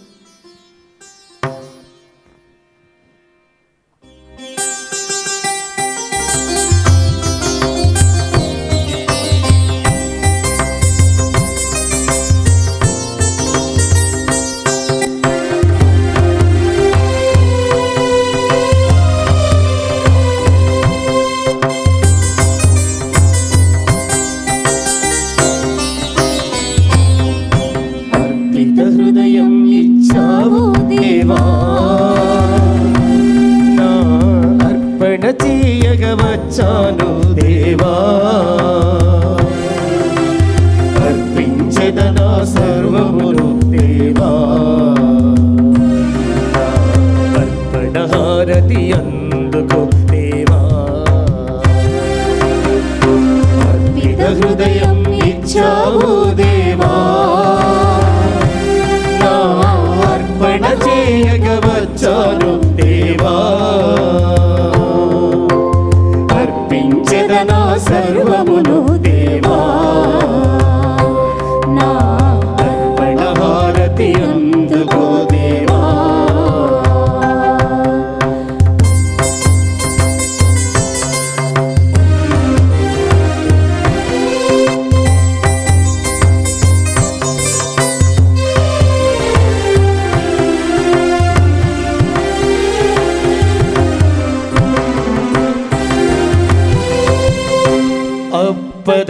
హృదయం ఇచ్చావు దేవా, నా అర్పణ చేయగ వచ్చాను దేవా. అర్పించెద నా సర్వమును దేవా, నా అర్పణ హారతి అందుకో దేవా. అర్పిత హృదయం ఇచ్చావు దేవా, అర్పణ చేయగ వచ్చాను దేవా. అర్పించెద నా సర్వమును దేవా, నా అర్పణ హారతి అందుకో దేవా.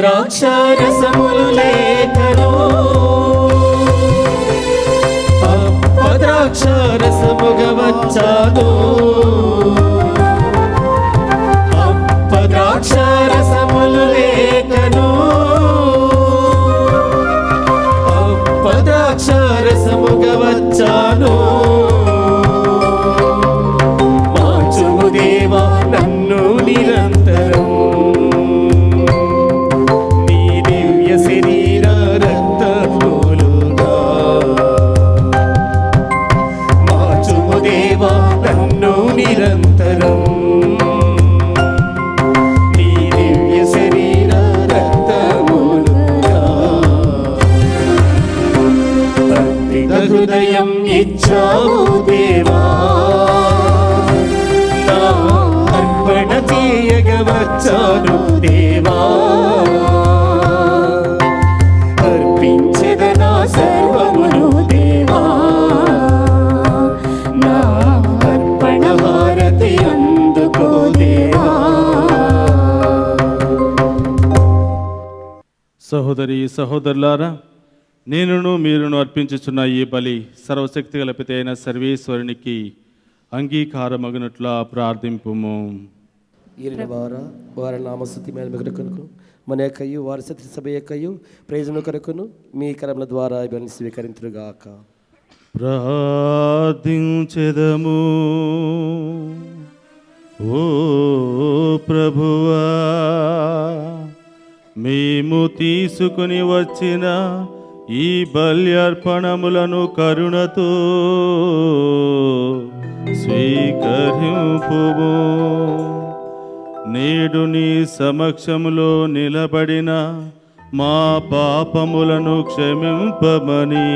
అప్పద్రాక్షరసములు లేఖను, అప్పద్రాక్షరసముగ వచ్చాను. అప్పద్రాక్షరసములు లేఖను, అప్పద్రాక్షరసముగ వచ్చాను. మార్చుము దేవా నన్ను నిరంతరం, నిరంతరం నీ దివ్య శరీర రక్తములుగా. అర్పిత హృదయం ఇచ్చావు దేవా, నా అర్పణ చేయగ వచ్చాను దేవా. అర్పించెద నా సర్వమును దేవా, నా హారతి అందుకో దేవా. సహోదరి సహోదరులారా, నేనును మీరును అర్పించుచున్న ఈ బలి సర్వశక్తి గల పిత అయిన సర్వేశ్వరునికి అంగీకారమగునట్లా ప్రార్థింపుము. ఈరిన వారి నామస్తుతి మేలు కొరకు మన యొక్కయు వారి సత్య సభ యొక్కయు ప్రయోజనం కొరకును మీ కరముల ద్వారా ఇవన్నీ స్వీకరించుగాక. ప్రార్థించెదము. ఓ ప్రభువా, మేము తీసుకుని వచ్చిన ఈ బల్యర్పణములను కరుణతో స్వీకరింపుము. నేడు నీ సమక్షములో నిలబడిన మా పాపములను క్షమింపమని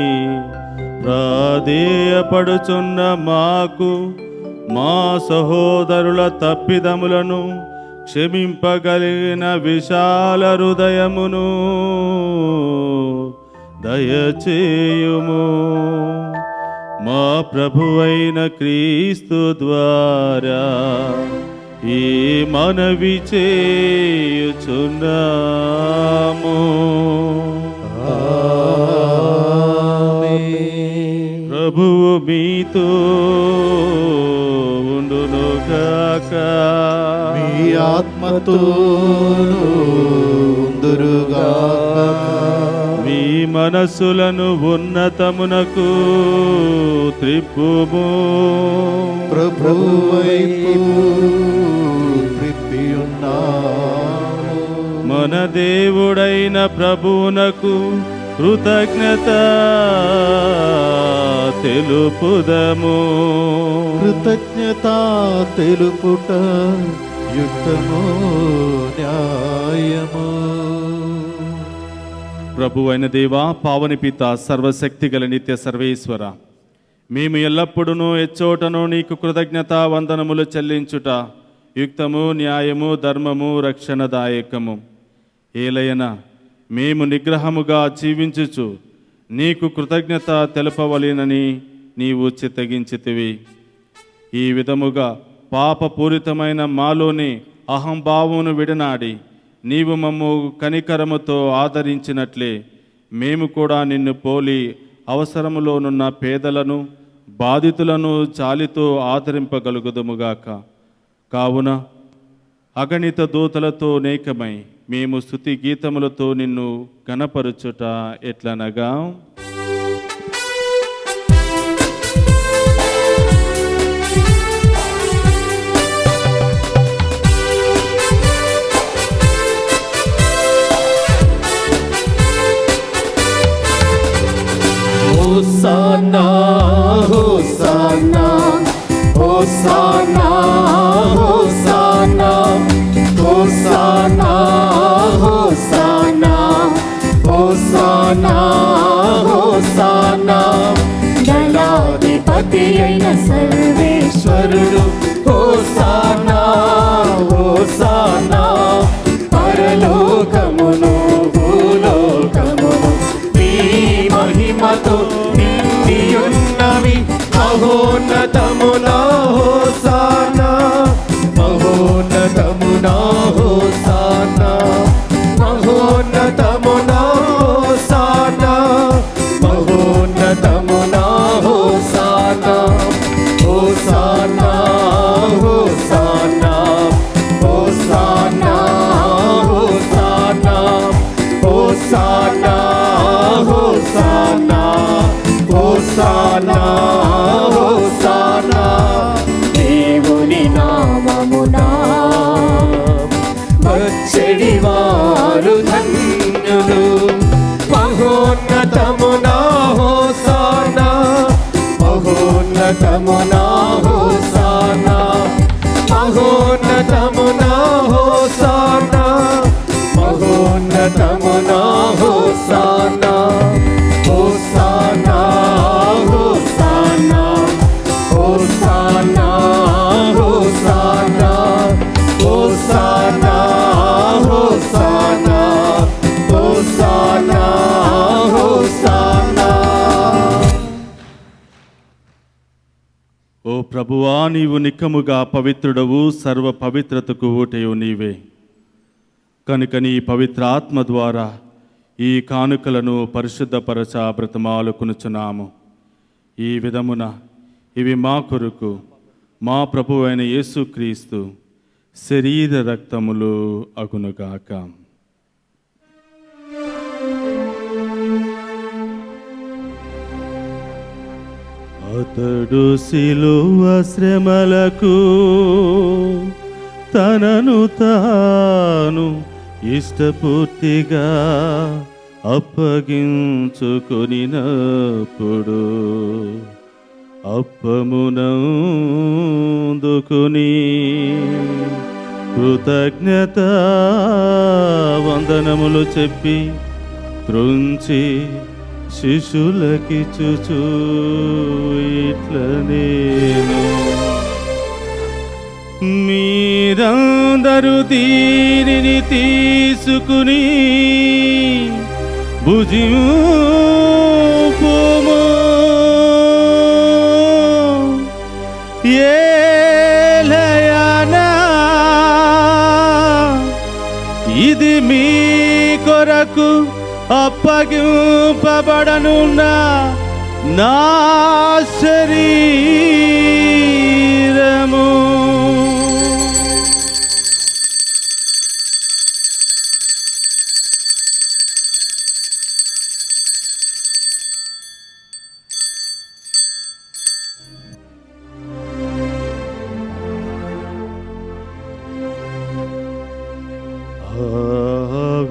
ప్రాధేయపడుచున్న మాకు మా సహోదరుల తప్పిదములను క్షమింపగలిగిన విశాల హృదయమును దయచేయుము. మా ప్రభువైన క్రీస్తు ద్వారా ఈ మనవి చేయుచున్నాము. ప్రభువు మీతో ఉండునుగాక. మీ ఆత్మతోను ఉందురుగాక. మీ మనస్సులను ఉన్నతమునకు త్రిప్పుము. ప్రభువు వైపు త్రిప్పియున్నాము. మన దేవుడైన ప్రభువునకు కృతజ్ఞత తెలుపుదము. కృతజ్ఞత తెలుపుట యుక్తము న్యాయము. ప్రభు అయిన దేవా, పావని పిత, సర్వశక్తి గల నిత్య సర్వేశ్వర, మేము ఎల్లప్పుడూ ఎచ్చోటను నీకు కృతజ్ఞత వందనములు చెల్లించుట యుక్తము, న్యాయము, ధర్మము, రక్షణదాయకము. ఏలయన మేము నిగ్రహముగా జీవించుచు నీకు కృతజ్ఞత తెలపవలెనని నీవు చిత్తగించితివి. ఈ విధముగా పాపపూరితమైన మాలోని అహంభావమును విడనాడి నీవు మమ్ము కనికరముతో ఆదరించినట్లే మేము కూడా నిన్ను పోలి అవసరములోనున్న పేదలను, బాధితులను జాలితో ఆదరింపగలుగుదుముగాక. కావున అగణిత దూతలతో నేకమై మేము స్తుతి గీతములతో నిన్ను గణపరుచుట ఎట్లనగా, హోసానా హోసానా హోసానా హోసానా హోసానా హోసానా హోసానా హోసానా దళాధిపతి అయిన సర్వేశ్వరుడు హోసానా హోసానా పరలోకమును భూలోకమును నీ మహిమతో నిండియున్నవి. మహోన్నతమునా హోసానా మహోన్నతమునా హోసానా మహోన్నతమునా హోసానా మహోన్నతమునా హోసానా హోసానా హోసానా హోసానా హోసానా హోసానా హోసానా హోసానా హోసానా దేవుని నామమునా వచ్చెడి వారు ధన్యులు. మహోన్నతమునా హోసానా మహోన్నతమునా హోసానా మహోన్నతమునా హోసానా మహోన్నతమునా హోసానా హోసానా హోసానా హోసానా హోసానా హోసానా హోసానా హోసానా హోసానా. ఓ ప్రభువా, నీవు నిక్కముగా పవిత్రుడవు, సర్వ పవిత్రతకు ఊటయు నీవే. కనుక నీ పవిత్ర ఆత్మ ద్వారా ఈ కానుకలను పరిశుద్ధపరచ బ్రతమాలుకొనుచున్నాము. ఈ విధమున ఇవి మా కొరకు మా ప్రభువు అయిన యేసుక్రీస్తు శరీర రక్తములు అగునుగాక. అతడు శిలువ శ్రమలకు తనను తాను ఇష్టపూర్తిగా అప్పగించుకొనినప్పుడు అప్పమునందుకుని కృతజ్ఞత వందనములు చెప్పి త్రుంచి శిష్యులకిచ్చుచు ఇట్ల నేను, మీరందరూ దీనిని తీసుకుని భుజింపుము. ఏలయనా ఇది మీ కొరకు అప్పగింపబడనున్న నా శరీరము.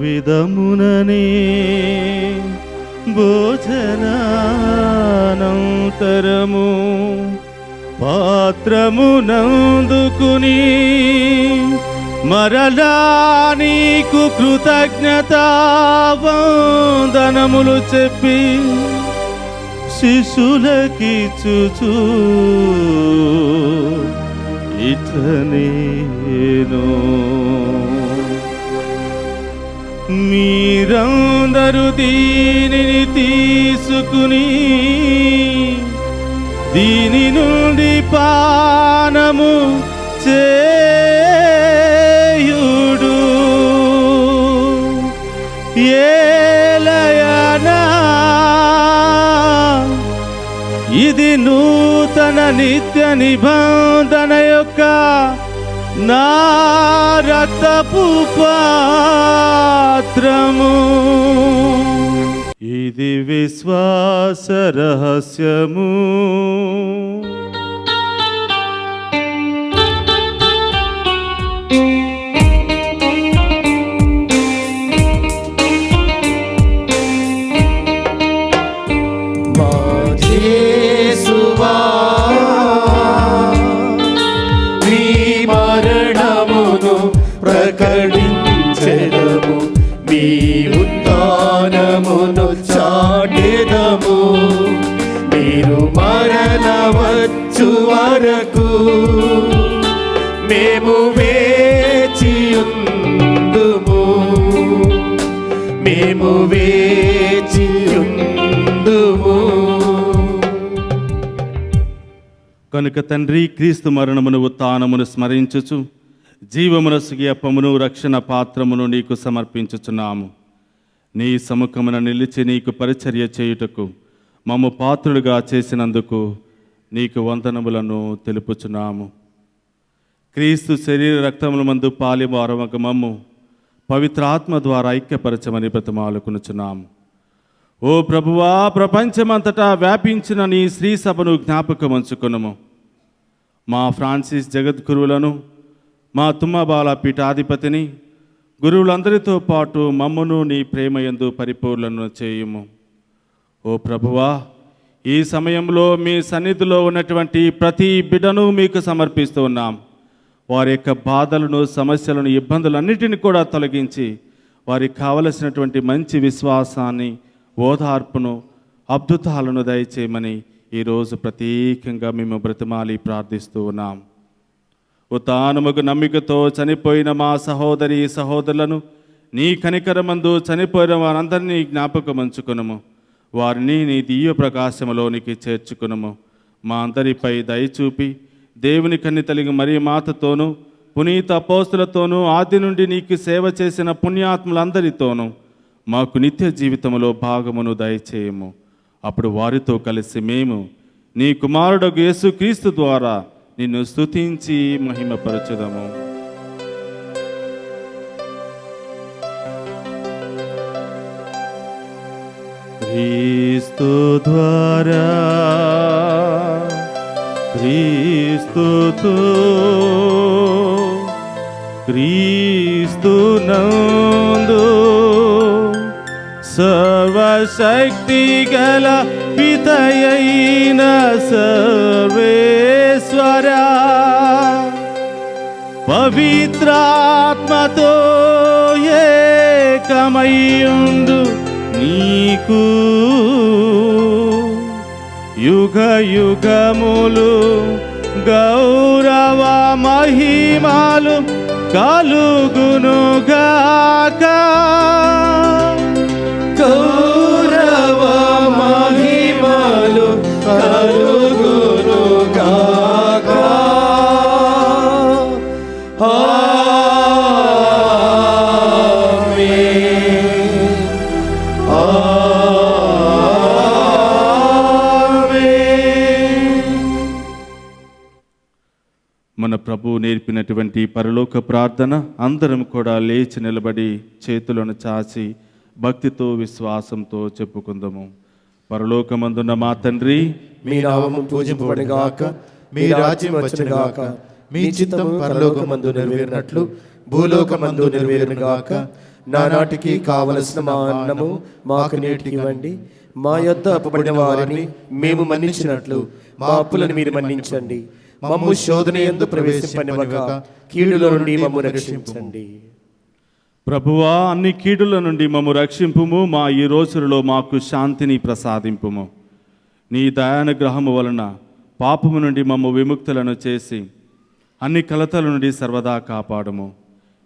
విధముననే భోజనానంతరము పాత్రమునందుకుని మరలా నీకు కృతజ్ఞతావందనములు చెప్పి శిశులకిచ్చుచు ఇట్లనేను మీరందరూ దీనిని తీసుకుని దీని నుండి పానము చేయుడు. ఏలయనా ఇది నూతన నిత్య నిబంధన యొక్క నా రక్తపు పాత్రము. ఇది విశ్వాస రహస్యము. యేసువా నీ మరణమును ప్రకటించెదము, మీ ఉత్థానమును చాటెదము. మీరు మరల వచ్చు వరకు మేము వేచియుందుము, మేము వేచియుందుము. కనుక తండ్రి, క్రీస్తు మరణమును ఉత్థానమును స్మరించుచు జీవమునసుగి అప్పమును రక్షణ పాత్రమును నీకు సమర్పించుచున్నాము. నీ సముఖమున నిలిచి నీకు పరిచర్య చేయుటకు మమ్ము పాత్రులుగా చేసినందుకు నీకు వందనములను తెలుపుచున్నాము. క్రీస్తు శరీర రక్తముల మందు పాలివారమగ మమ్ము పవిత్రాత్మ ద్వారా ఐక్యపరచమని బ్రతిమాలుకొనుచున్నాము. ఓ ప్రభువా, ప్రపంచమంతటా వ్యాపించిన నీ శ్రీ సభను జ్ఞాపకమంచుకొనుము. మా ఫ్రాన్సిస్ జగద్గురువులను, మా తుమ్మబాల పీఠాధిపతిని, గురువులందరితో పాటు మమ్మును నీ ప్రేమయందు పరిపూర్ణను చేయుము. ఓ ప్రభువా, ఈ సమయంలో మీ సన్నిధిలో ఉన్నటువంటి ప్రతి బిడ్డను మీకు సమర్పిస్తూ ఉన్నాం. వారి యొక్క బాధలను, సమస్యలను, ఇబ్బందులన్నిటిని కూడా తొలగించి వారికి కావలసినటువంటి మంచి విశ్వాసాన్ని, ఓదార్పును, అద్భుతాలను దయచేయమని ఈరోజు ప్రత్యేకంగా మేము బ్రతిమాలి ప్రార్థిస్తూ ఉన్నాం. ఉత్థానముకు నమ్మికతో చనిపోయిన మా సహోదరి సహోదరులను నీ కనికరమందు చనిపోయిన వారందరినీ జ్ఞాపకమంచుకొనుము. వారిని నీ దివ్య ప్రకాశములోనికి చేర్చుకొనుము. మా అందరిపై దయచూపి దేవుని కన్నితల్లి మరియ మాతతోనూ, పునీత అపోస్తులతోనూ, ఆది నుండి నీకు సేవ చేసిన పుణ్యాత్ములందరితోనూ మాకు నిత్య జీవితంలో భాగమును దయచేయము. అప్పుడు వారితో కలిసి మేము నీ కుమారుడు యేసుక్రీస్తు ద్వారా నిన్ను స్తుతించి మహిమపరచుదము. క్రీస్తు ద్వారా, క్రీస్తుతో, క్రీస్తునందు సర్వశక్తి గల పితయైన సర్వేశ్వరా, పవిత్రాత్మతో ఏకమయ్యుండు నీకు యుగ యుగములు గౌరవ మహిమలు కలుగునుగాక. గౌరవ మహిమలు కలుగునుగాక. ఆమేన్. ఆమేన్. మన ప్రభువు నేర్పినటువంటి పరలోక ప్రార్థన అందరం కూడా లేచి నిలబడి చేతులను చాచి భక్తితో, విశ్వాసంతో చెప్పుకుందాము. పరలోకమందున్న మా తండ్రి, మీ నామము పూజింపబడుగాక, మీ రాజ్యం వచ్చునుగాక, మీ చిత్తం పరలోకమందు నెరవేరినట్లు భూలోకమందు నెరవేరునుగాక. నానాటికి కావలసిన మా అన్నము మాకు నేటికి ఇవ్వండి. మా యొద్ద అప్పుబడిన వారిని మేము మన్నించినట్లు మా అప్పులను మీరు మన్నించండి. మమ్ము శోధన యందు ప్రవేశింపనివ్వక కీడులో నుండి మమ్ము రక్షించండి. ప్రభువా, అన్ని కీడుల నుండి మమ్ము రక్షింపుము. మా ఈ రోజులలో మాకు శాంతిని ప్రసాదింపుము. నీ దయానుగ్రహము వలన పాపము నుండి మమ్ము విముక్తులను చేసి అన్ని కలతల నుండి సర్వదా కాపాడము.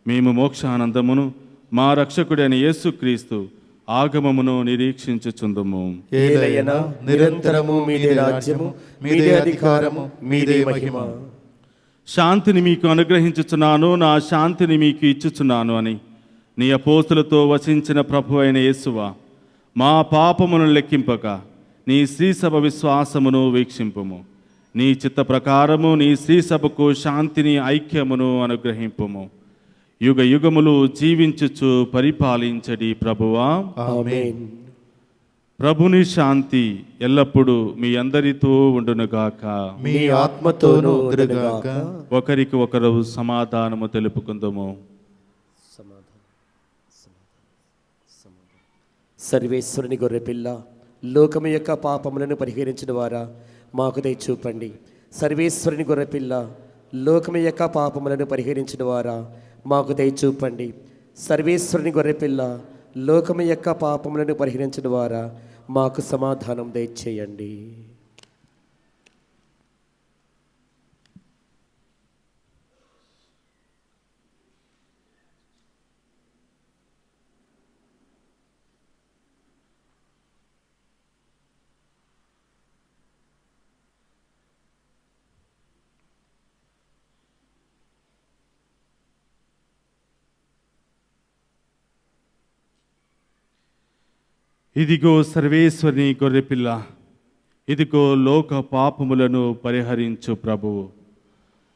మేము మోక్షానందమును మా రక్షకుడైన యేసుక్రీస్తు ఆగమమును నిరీక్షించుచుందుము. ఏలయనా నిరంతరము మీదే రాజ్యము, మీదే అధికారము, మీదే మహిమ. శాంతిని మీకు అనుగ్రహించుచున్నాను, నా శాంతిని మీకు ఇచ్చుచున్నాను అని నీ అపోస్తులతో వసించిన ప్రభు అయిన యేసువా, మా పాపమును లెక్కింపక నీ శ్రీసభ విశ్వాసమును వీక్షింపుము. నీ చిత్త ప్రకారము నీ శ్రీసభకు శాంతిని ఐక్యమును అనుగ్రహింపుము. యుగ యుగములు జీవించుచు పరిపాలించడి ప్రభువా. ఆమేన్. ప్రభుని శాంతి ఎల్లప్పుడూ మీ అందరితో ఉండునుగాక. మీ ఆత్మతోనూ ఉండునుగాక. ఒకరికి ఒకరు సమాధానము తెలుపుకుందుము. సర్వేశ్వరుని గొర్రెపిల్ల, లోకము యొక్క పాపములను పరిహరించిన వారా మాకు దయ చూపండి. సర్వేశ్వరుని గొర్రెపిల్ల, లోకము యొక్క పాపములను పరిహరించిన వారా మాకు దయ చూపండి. సర్వేశ్వరుని గొర్రెపిల్ల, లోకము యొక్క పాపములను పరిహరించిన వారా మాకు సమాధానం దయచేయండి. ఇదిగో సర్వేశ్వరుని గొర్రెపిల్ల, ఇదిగో లోక పాపములను పరిహరించు ప్రభువు.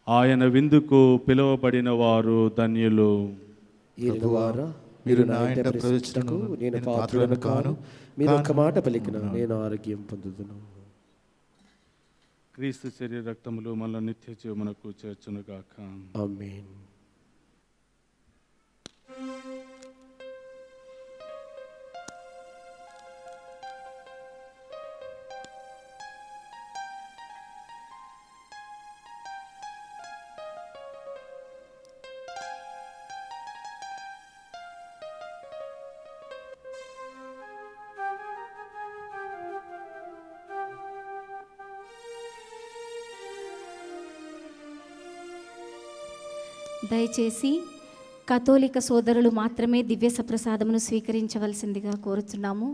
ఆయన విందుకు పిలువబడిన వారు ధన్యులు. ఏలినవారా, మీరు నా ఇంట ప్రవేశించుటకు నేను పాత్రుడను కాను. మీరు ఒక్క మాట పలికిన నేను ఆరోగ్యం పొందుదును. క్రీస్తు శరీర రక్తములు మన నిత్య జీవమునకు చేర్చునుగాక. ఆమేన్. దయచేసి కథోలిక సోదరులు మాత్రమే దివ్య సప్రసాదమును స్వీకరించవలసిందిగా కోరుతున్నాము.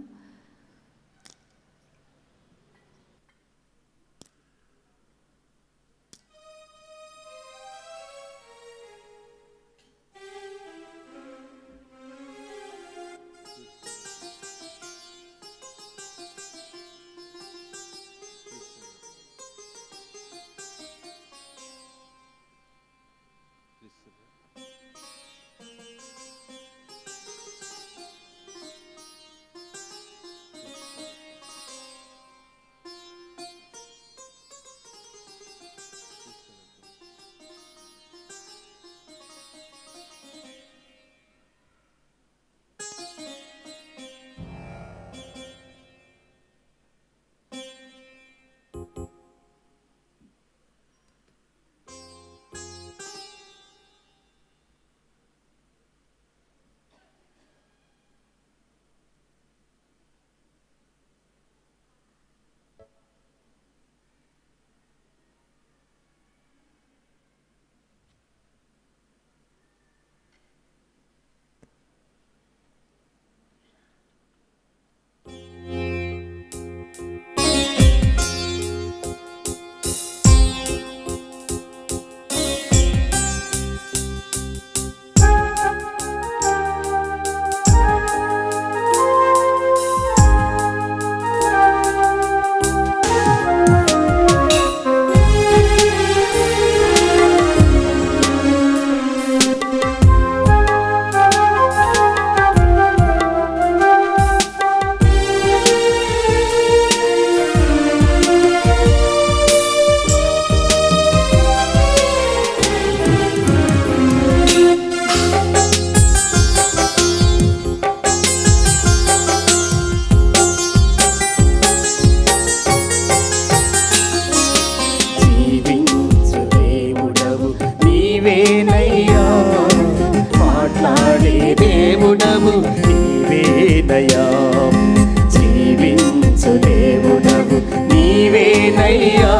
నీవేనయ్యా,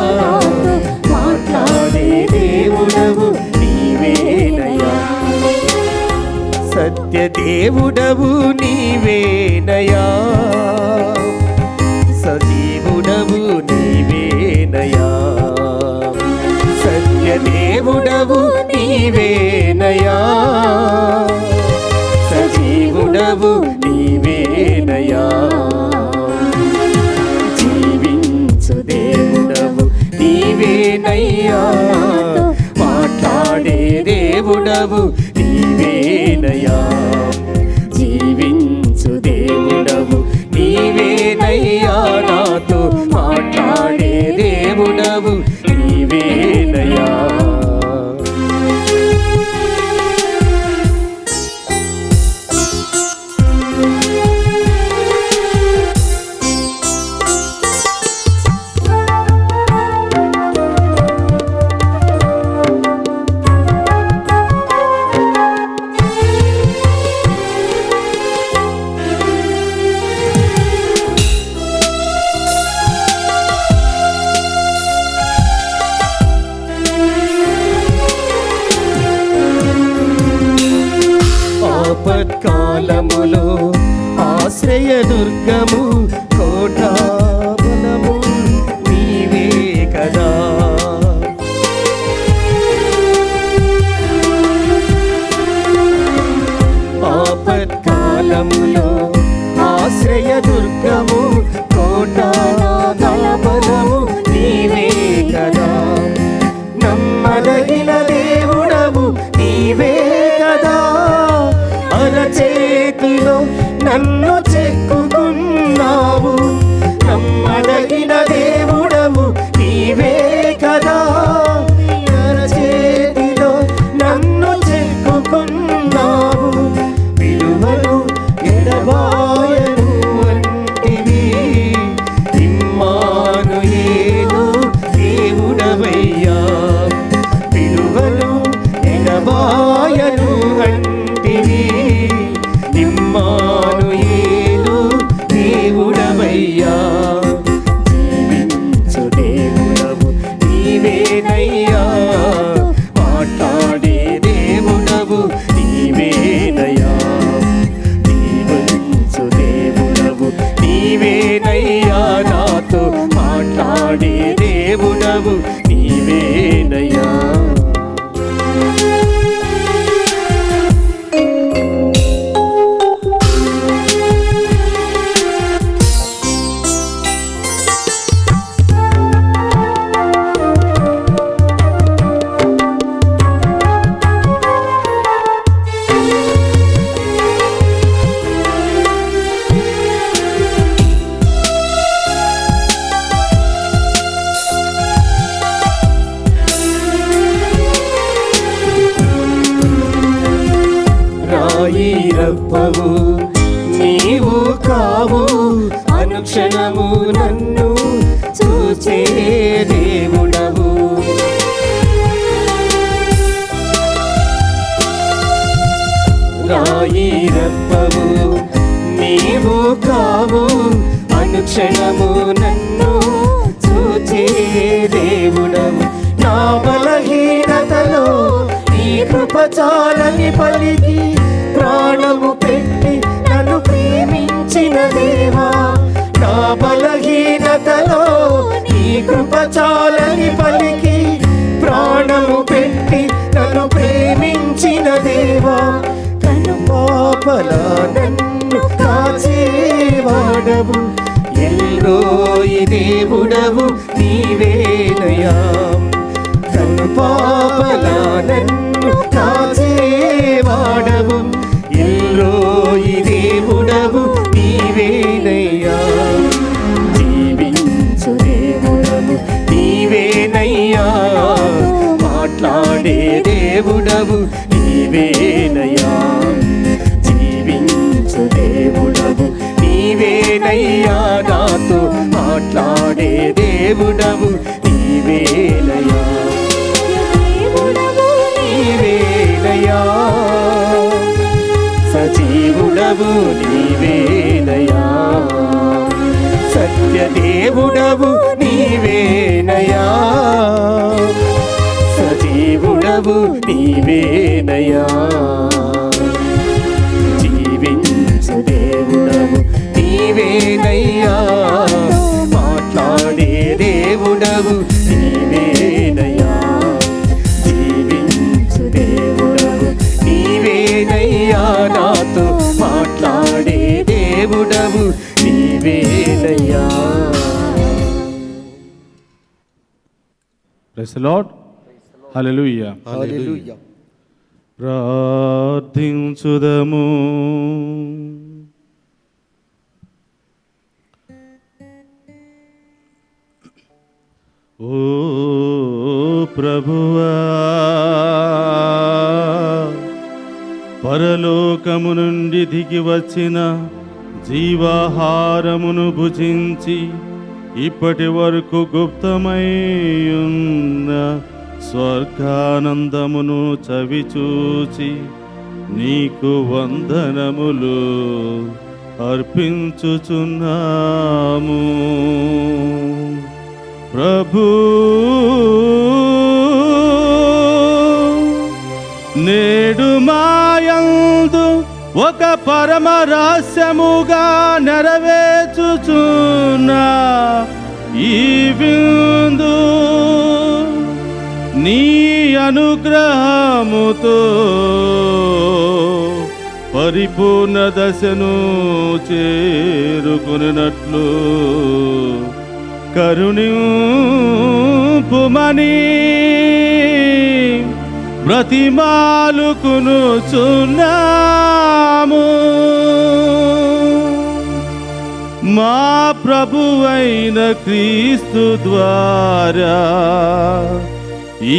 మాట్లాడే దేవుడవు నీవేనయ్యా, సత్య దేవుడవు నీవేనయ్యా, సజీవుడవు నీవేనయ్యా, సత్య దేవుడవు నీవేనయ్యా, సజీవుడవు నీవేనయ్యా, జీవించు దేవుడవు నీవేనయ్యా, మాట్లాడే దేవుడవు నీవేనయ్యా, జీవించు దేవుడవు నీవేనయ్యా, నాతో మాట్లాడే దేవుడవు నీవేనయ్యా. ఆపత్కాలములో ఆశ్రయదుర్గము కోటాబలము నీవే కదా, ఆపత్కాలములో ఆశ్రయదుర్గము కోటాబలము నీవే కదా, నమ్మదగిన దేవుడవు నీవే కదా, అరచేతిలో నన్ను చెక్కుకున్నావు, నమ్మదగిన దేవుడవు నీవే కదా, అరచేతిలో నన్ను చెక్కుకున్నావు, విలువలు ఎడబాయను వంటివి, ఇమ్మానుయేలు దేవుడవయ్యా, విలువలు ఎడబాయను వంటివి, ఇమ్మానుయేలు దేవుడవయ్యా, జీవించు దేవుడవు నీవేనయ్యా, మాట్లాడే దేవుడవు నీవేనయ్యా, జీవించు దేవుడవు నీవేనయ్యా, నాతో మాట్లాడే దేవుడవు నీవేనయ్యా. రాయిరప్పవు నీవు కావు, అనుక్షణము నన్ను చూచే దేవుడవు, రాయిరప్పవు నీవు కావు, అనుక్షణము నన్ను చూచే దేవుడవు, నా బలహీనతలో నీ కృప చాలని పలికి ప్రాణము పెట్టి నన్ను ప్రేమించిన దేవా, నా బలహీనతలో నీ కృప చాలని పలికి ప్రాణము పెట్టి నన్ను ప్రేమించిన దేవా, కను పాపలా నన్ను కాచేవాడవు, ఎల్రోయి దేవుడవు నీవేనయ్యా, కను పాపలా నన్ను కాచేవాడవు, ఎల్రోయి దేవుడవు నీవేనయ్యా, జీవించు దేవుడవు నీవేనయ్యా, మాట్లాడే దేవుడవు నీవేనయ్యా, జీవించు దేవుడవు నీవేనయ్యా, నాతో మాట్లాడే దేవుడవు నీవేనయ్యా, నీవేనయ్యా, సజీవుడవు నీవేనయ్యా, సత్య దేవుడవు నీవేనయ్యా, దేవుడవు నీవేనయ్యా, జీవించు దేవుడవు నీవేనయ్యా, మాట్లాడే దేవుడవు నీవేనయ్యా, జీవించు దేవుడవు నీవేనయ్యా, నాతో మాట్లాడే దేవుడవు నీవేనయ్యా. Praise the Lord. హల్లెలూయా. హల్లెలూయా. ప్రార్థించుదము. ఓ ప్రభువా, పరలోకము నుండి దిగి వచ్చిన జీవాహారమును భుజించి ఇప్పటి వరకు గుప్తమై ఉన్న స్వర్గానందమును చవిచూచి నీకు వందనములు అర్పించుచున్నాము. ప్రభు, నేడు మాయందు ఒక పరమ రహస్యముగా నెరవేర్చుచున్నా ఈ విందు నీ అనుగ్రహముతో పరిపూర్ణ దశను చేరుకున్నట్లు కరుణింపుమని బ్రతిమాలుకునుచున్నాము. మా ప్రభువైన క్రీస్తు ద్వారా ఈ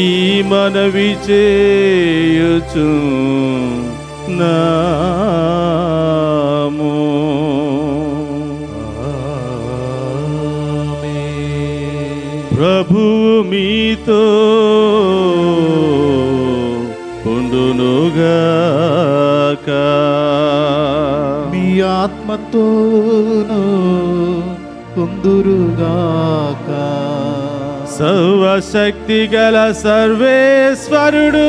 మనవి చేయుచున్నాము. ప్రభువు మీతో ఉండునుగాక. మీ ఆత్మతోను ఉందురుగాక. సర్వశక్తి గల సర్వేశ్వరుడు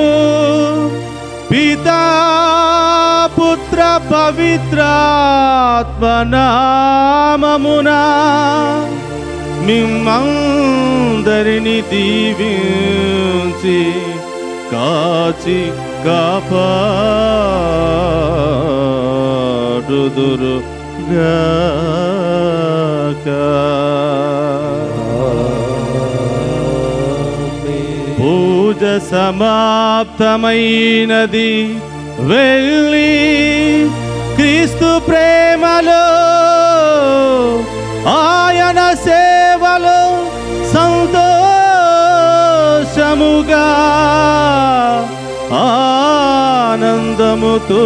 పితా పుత్ర పవిత్రాత్మ నామమునా మిమ్మందరిని దీవించి కాచి కాపాడుదురుగాక. పూజ సమాప్తమైనది. వెళ్ళి క్రీస్తు ప్రేమలో ఆయన సేవలో సంతోషముగా, ఆనందముతో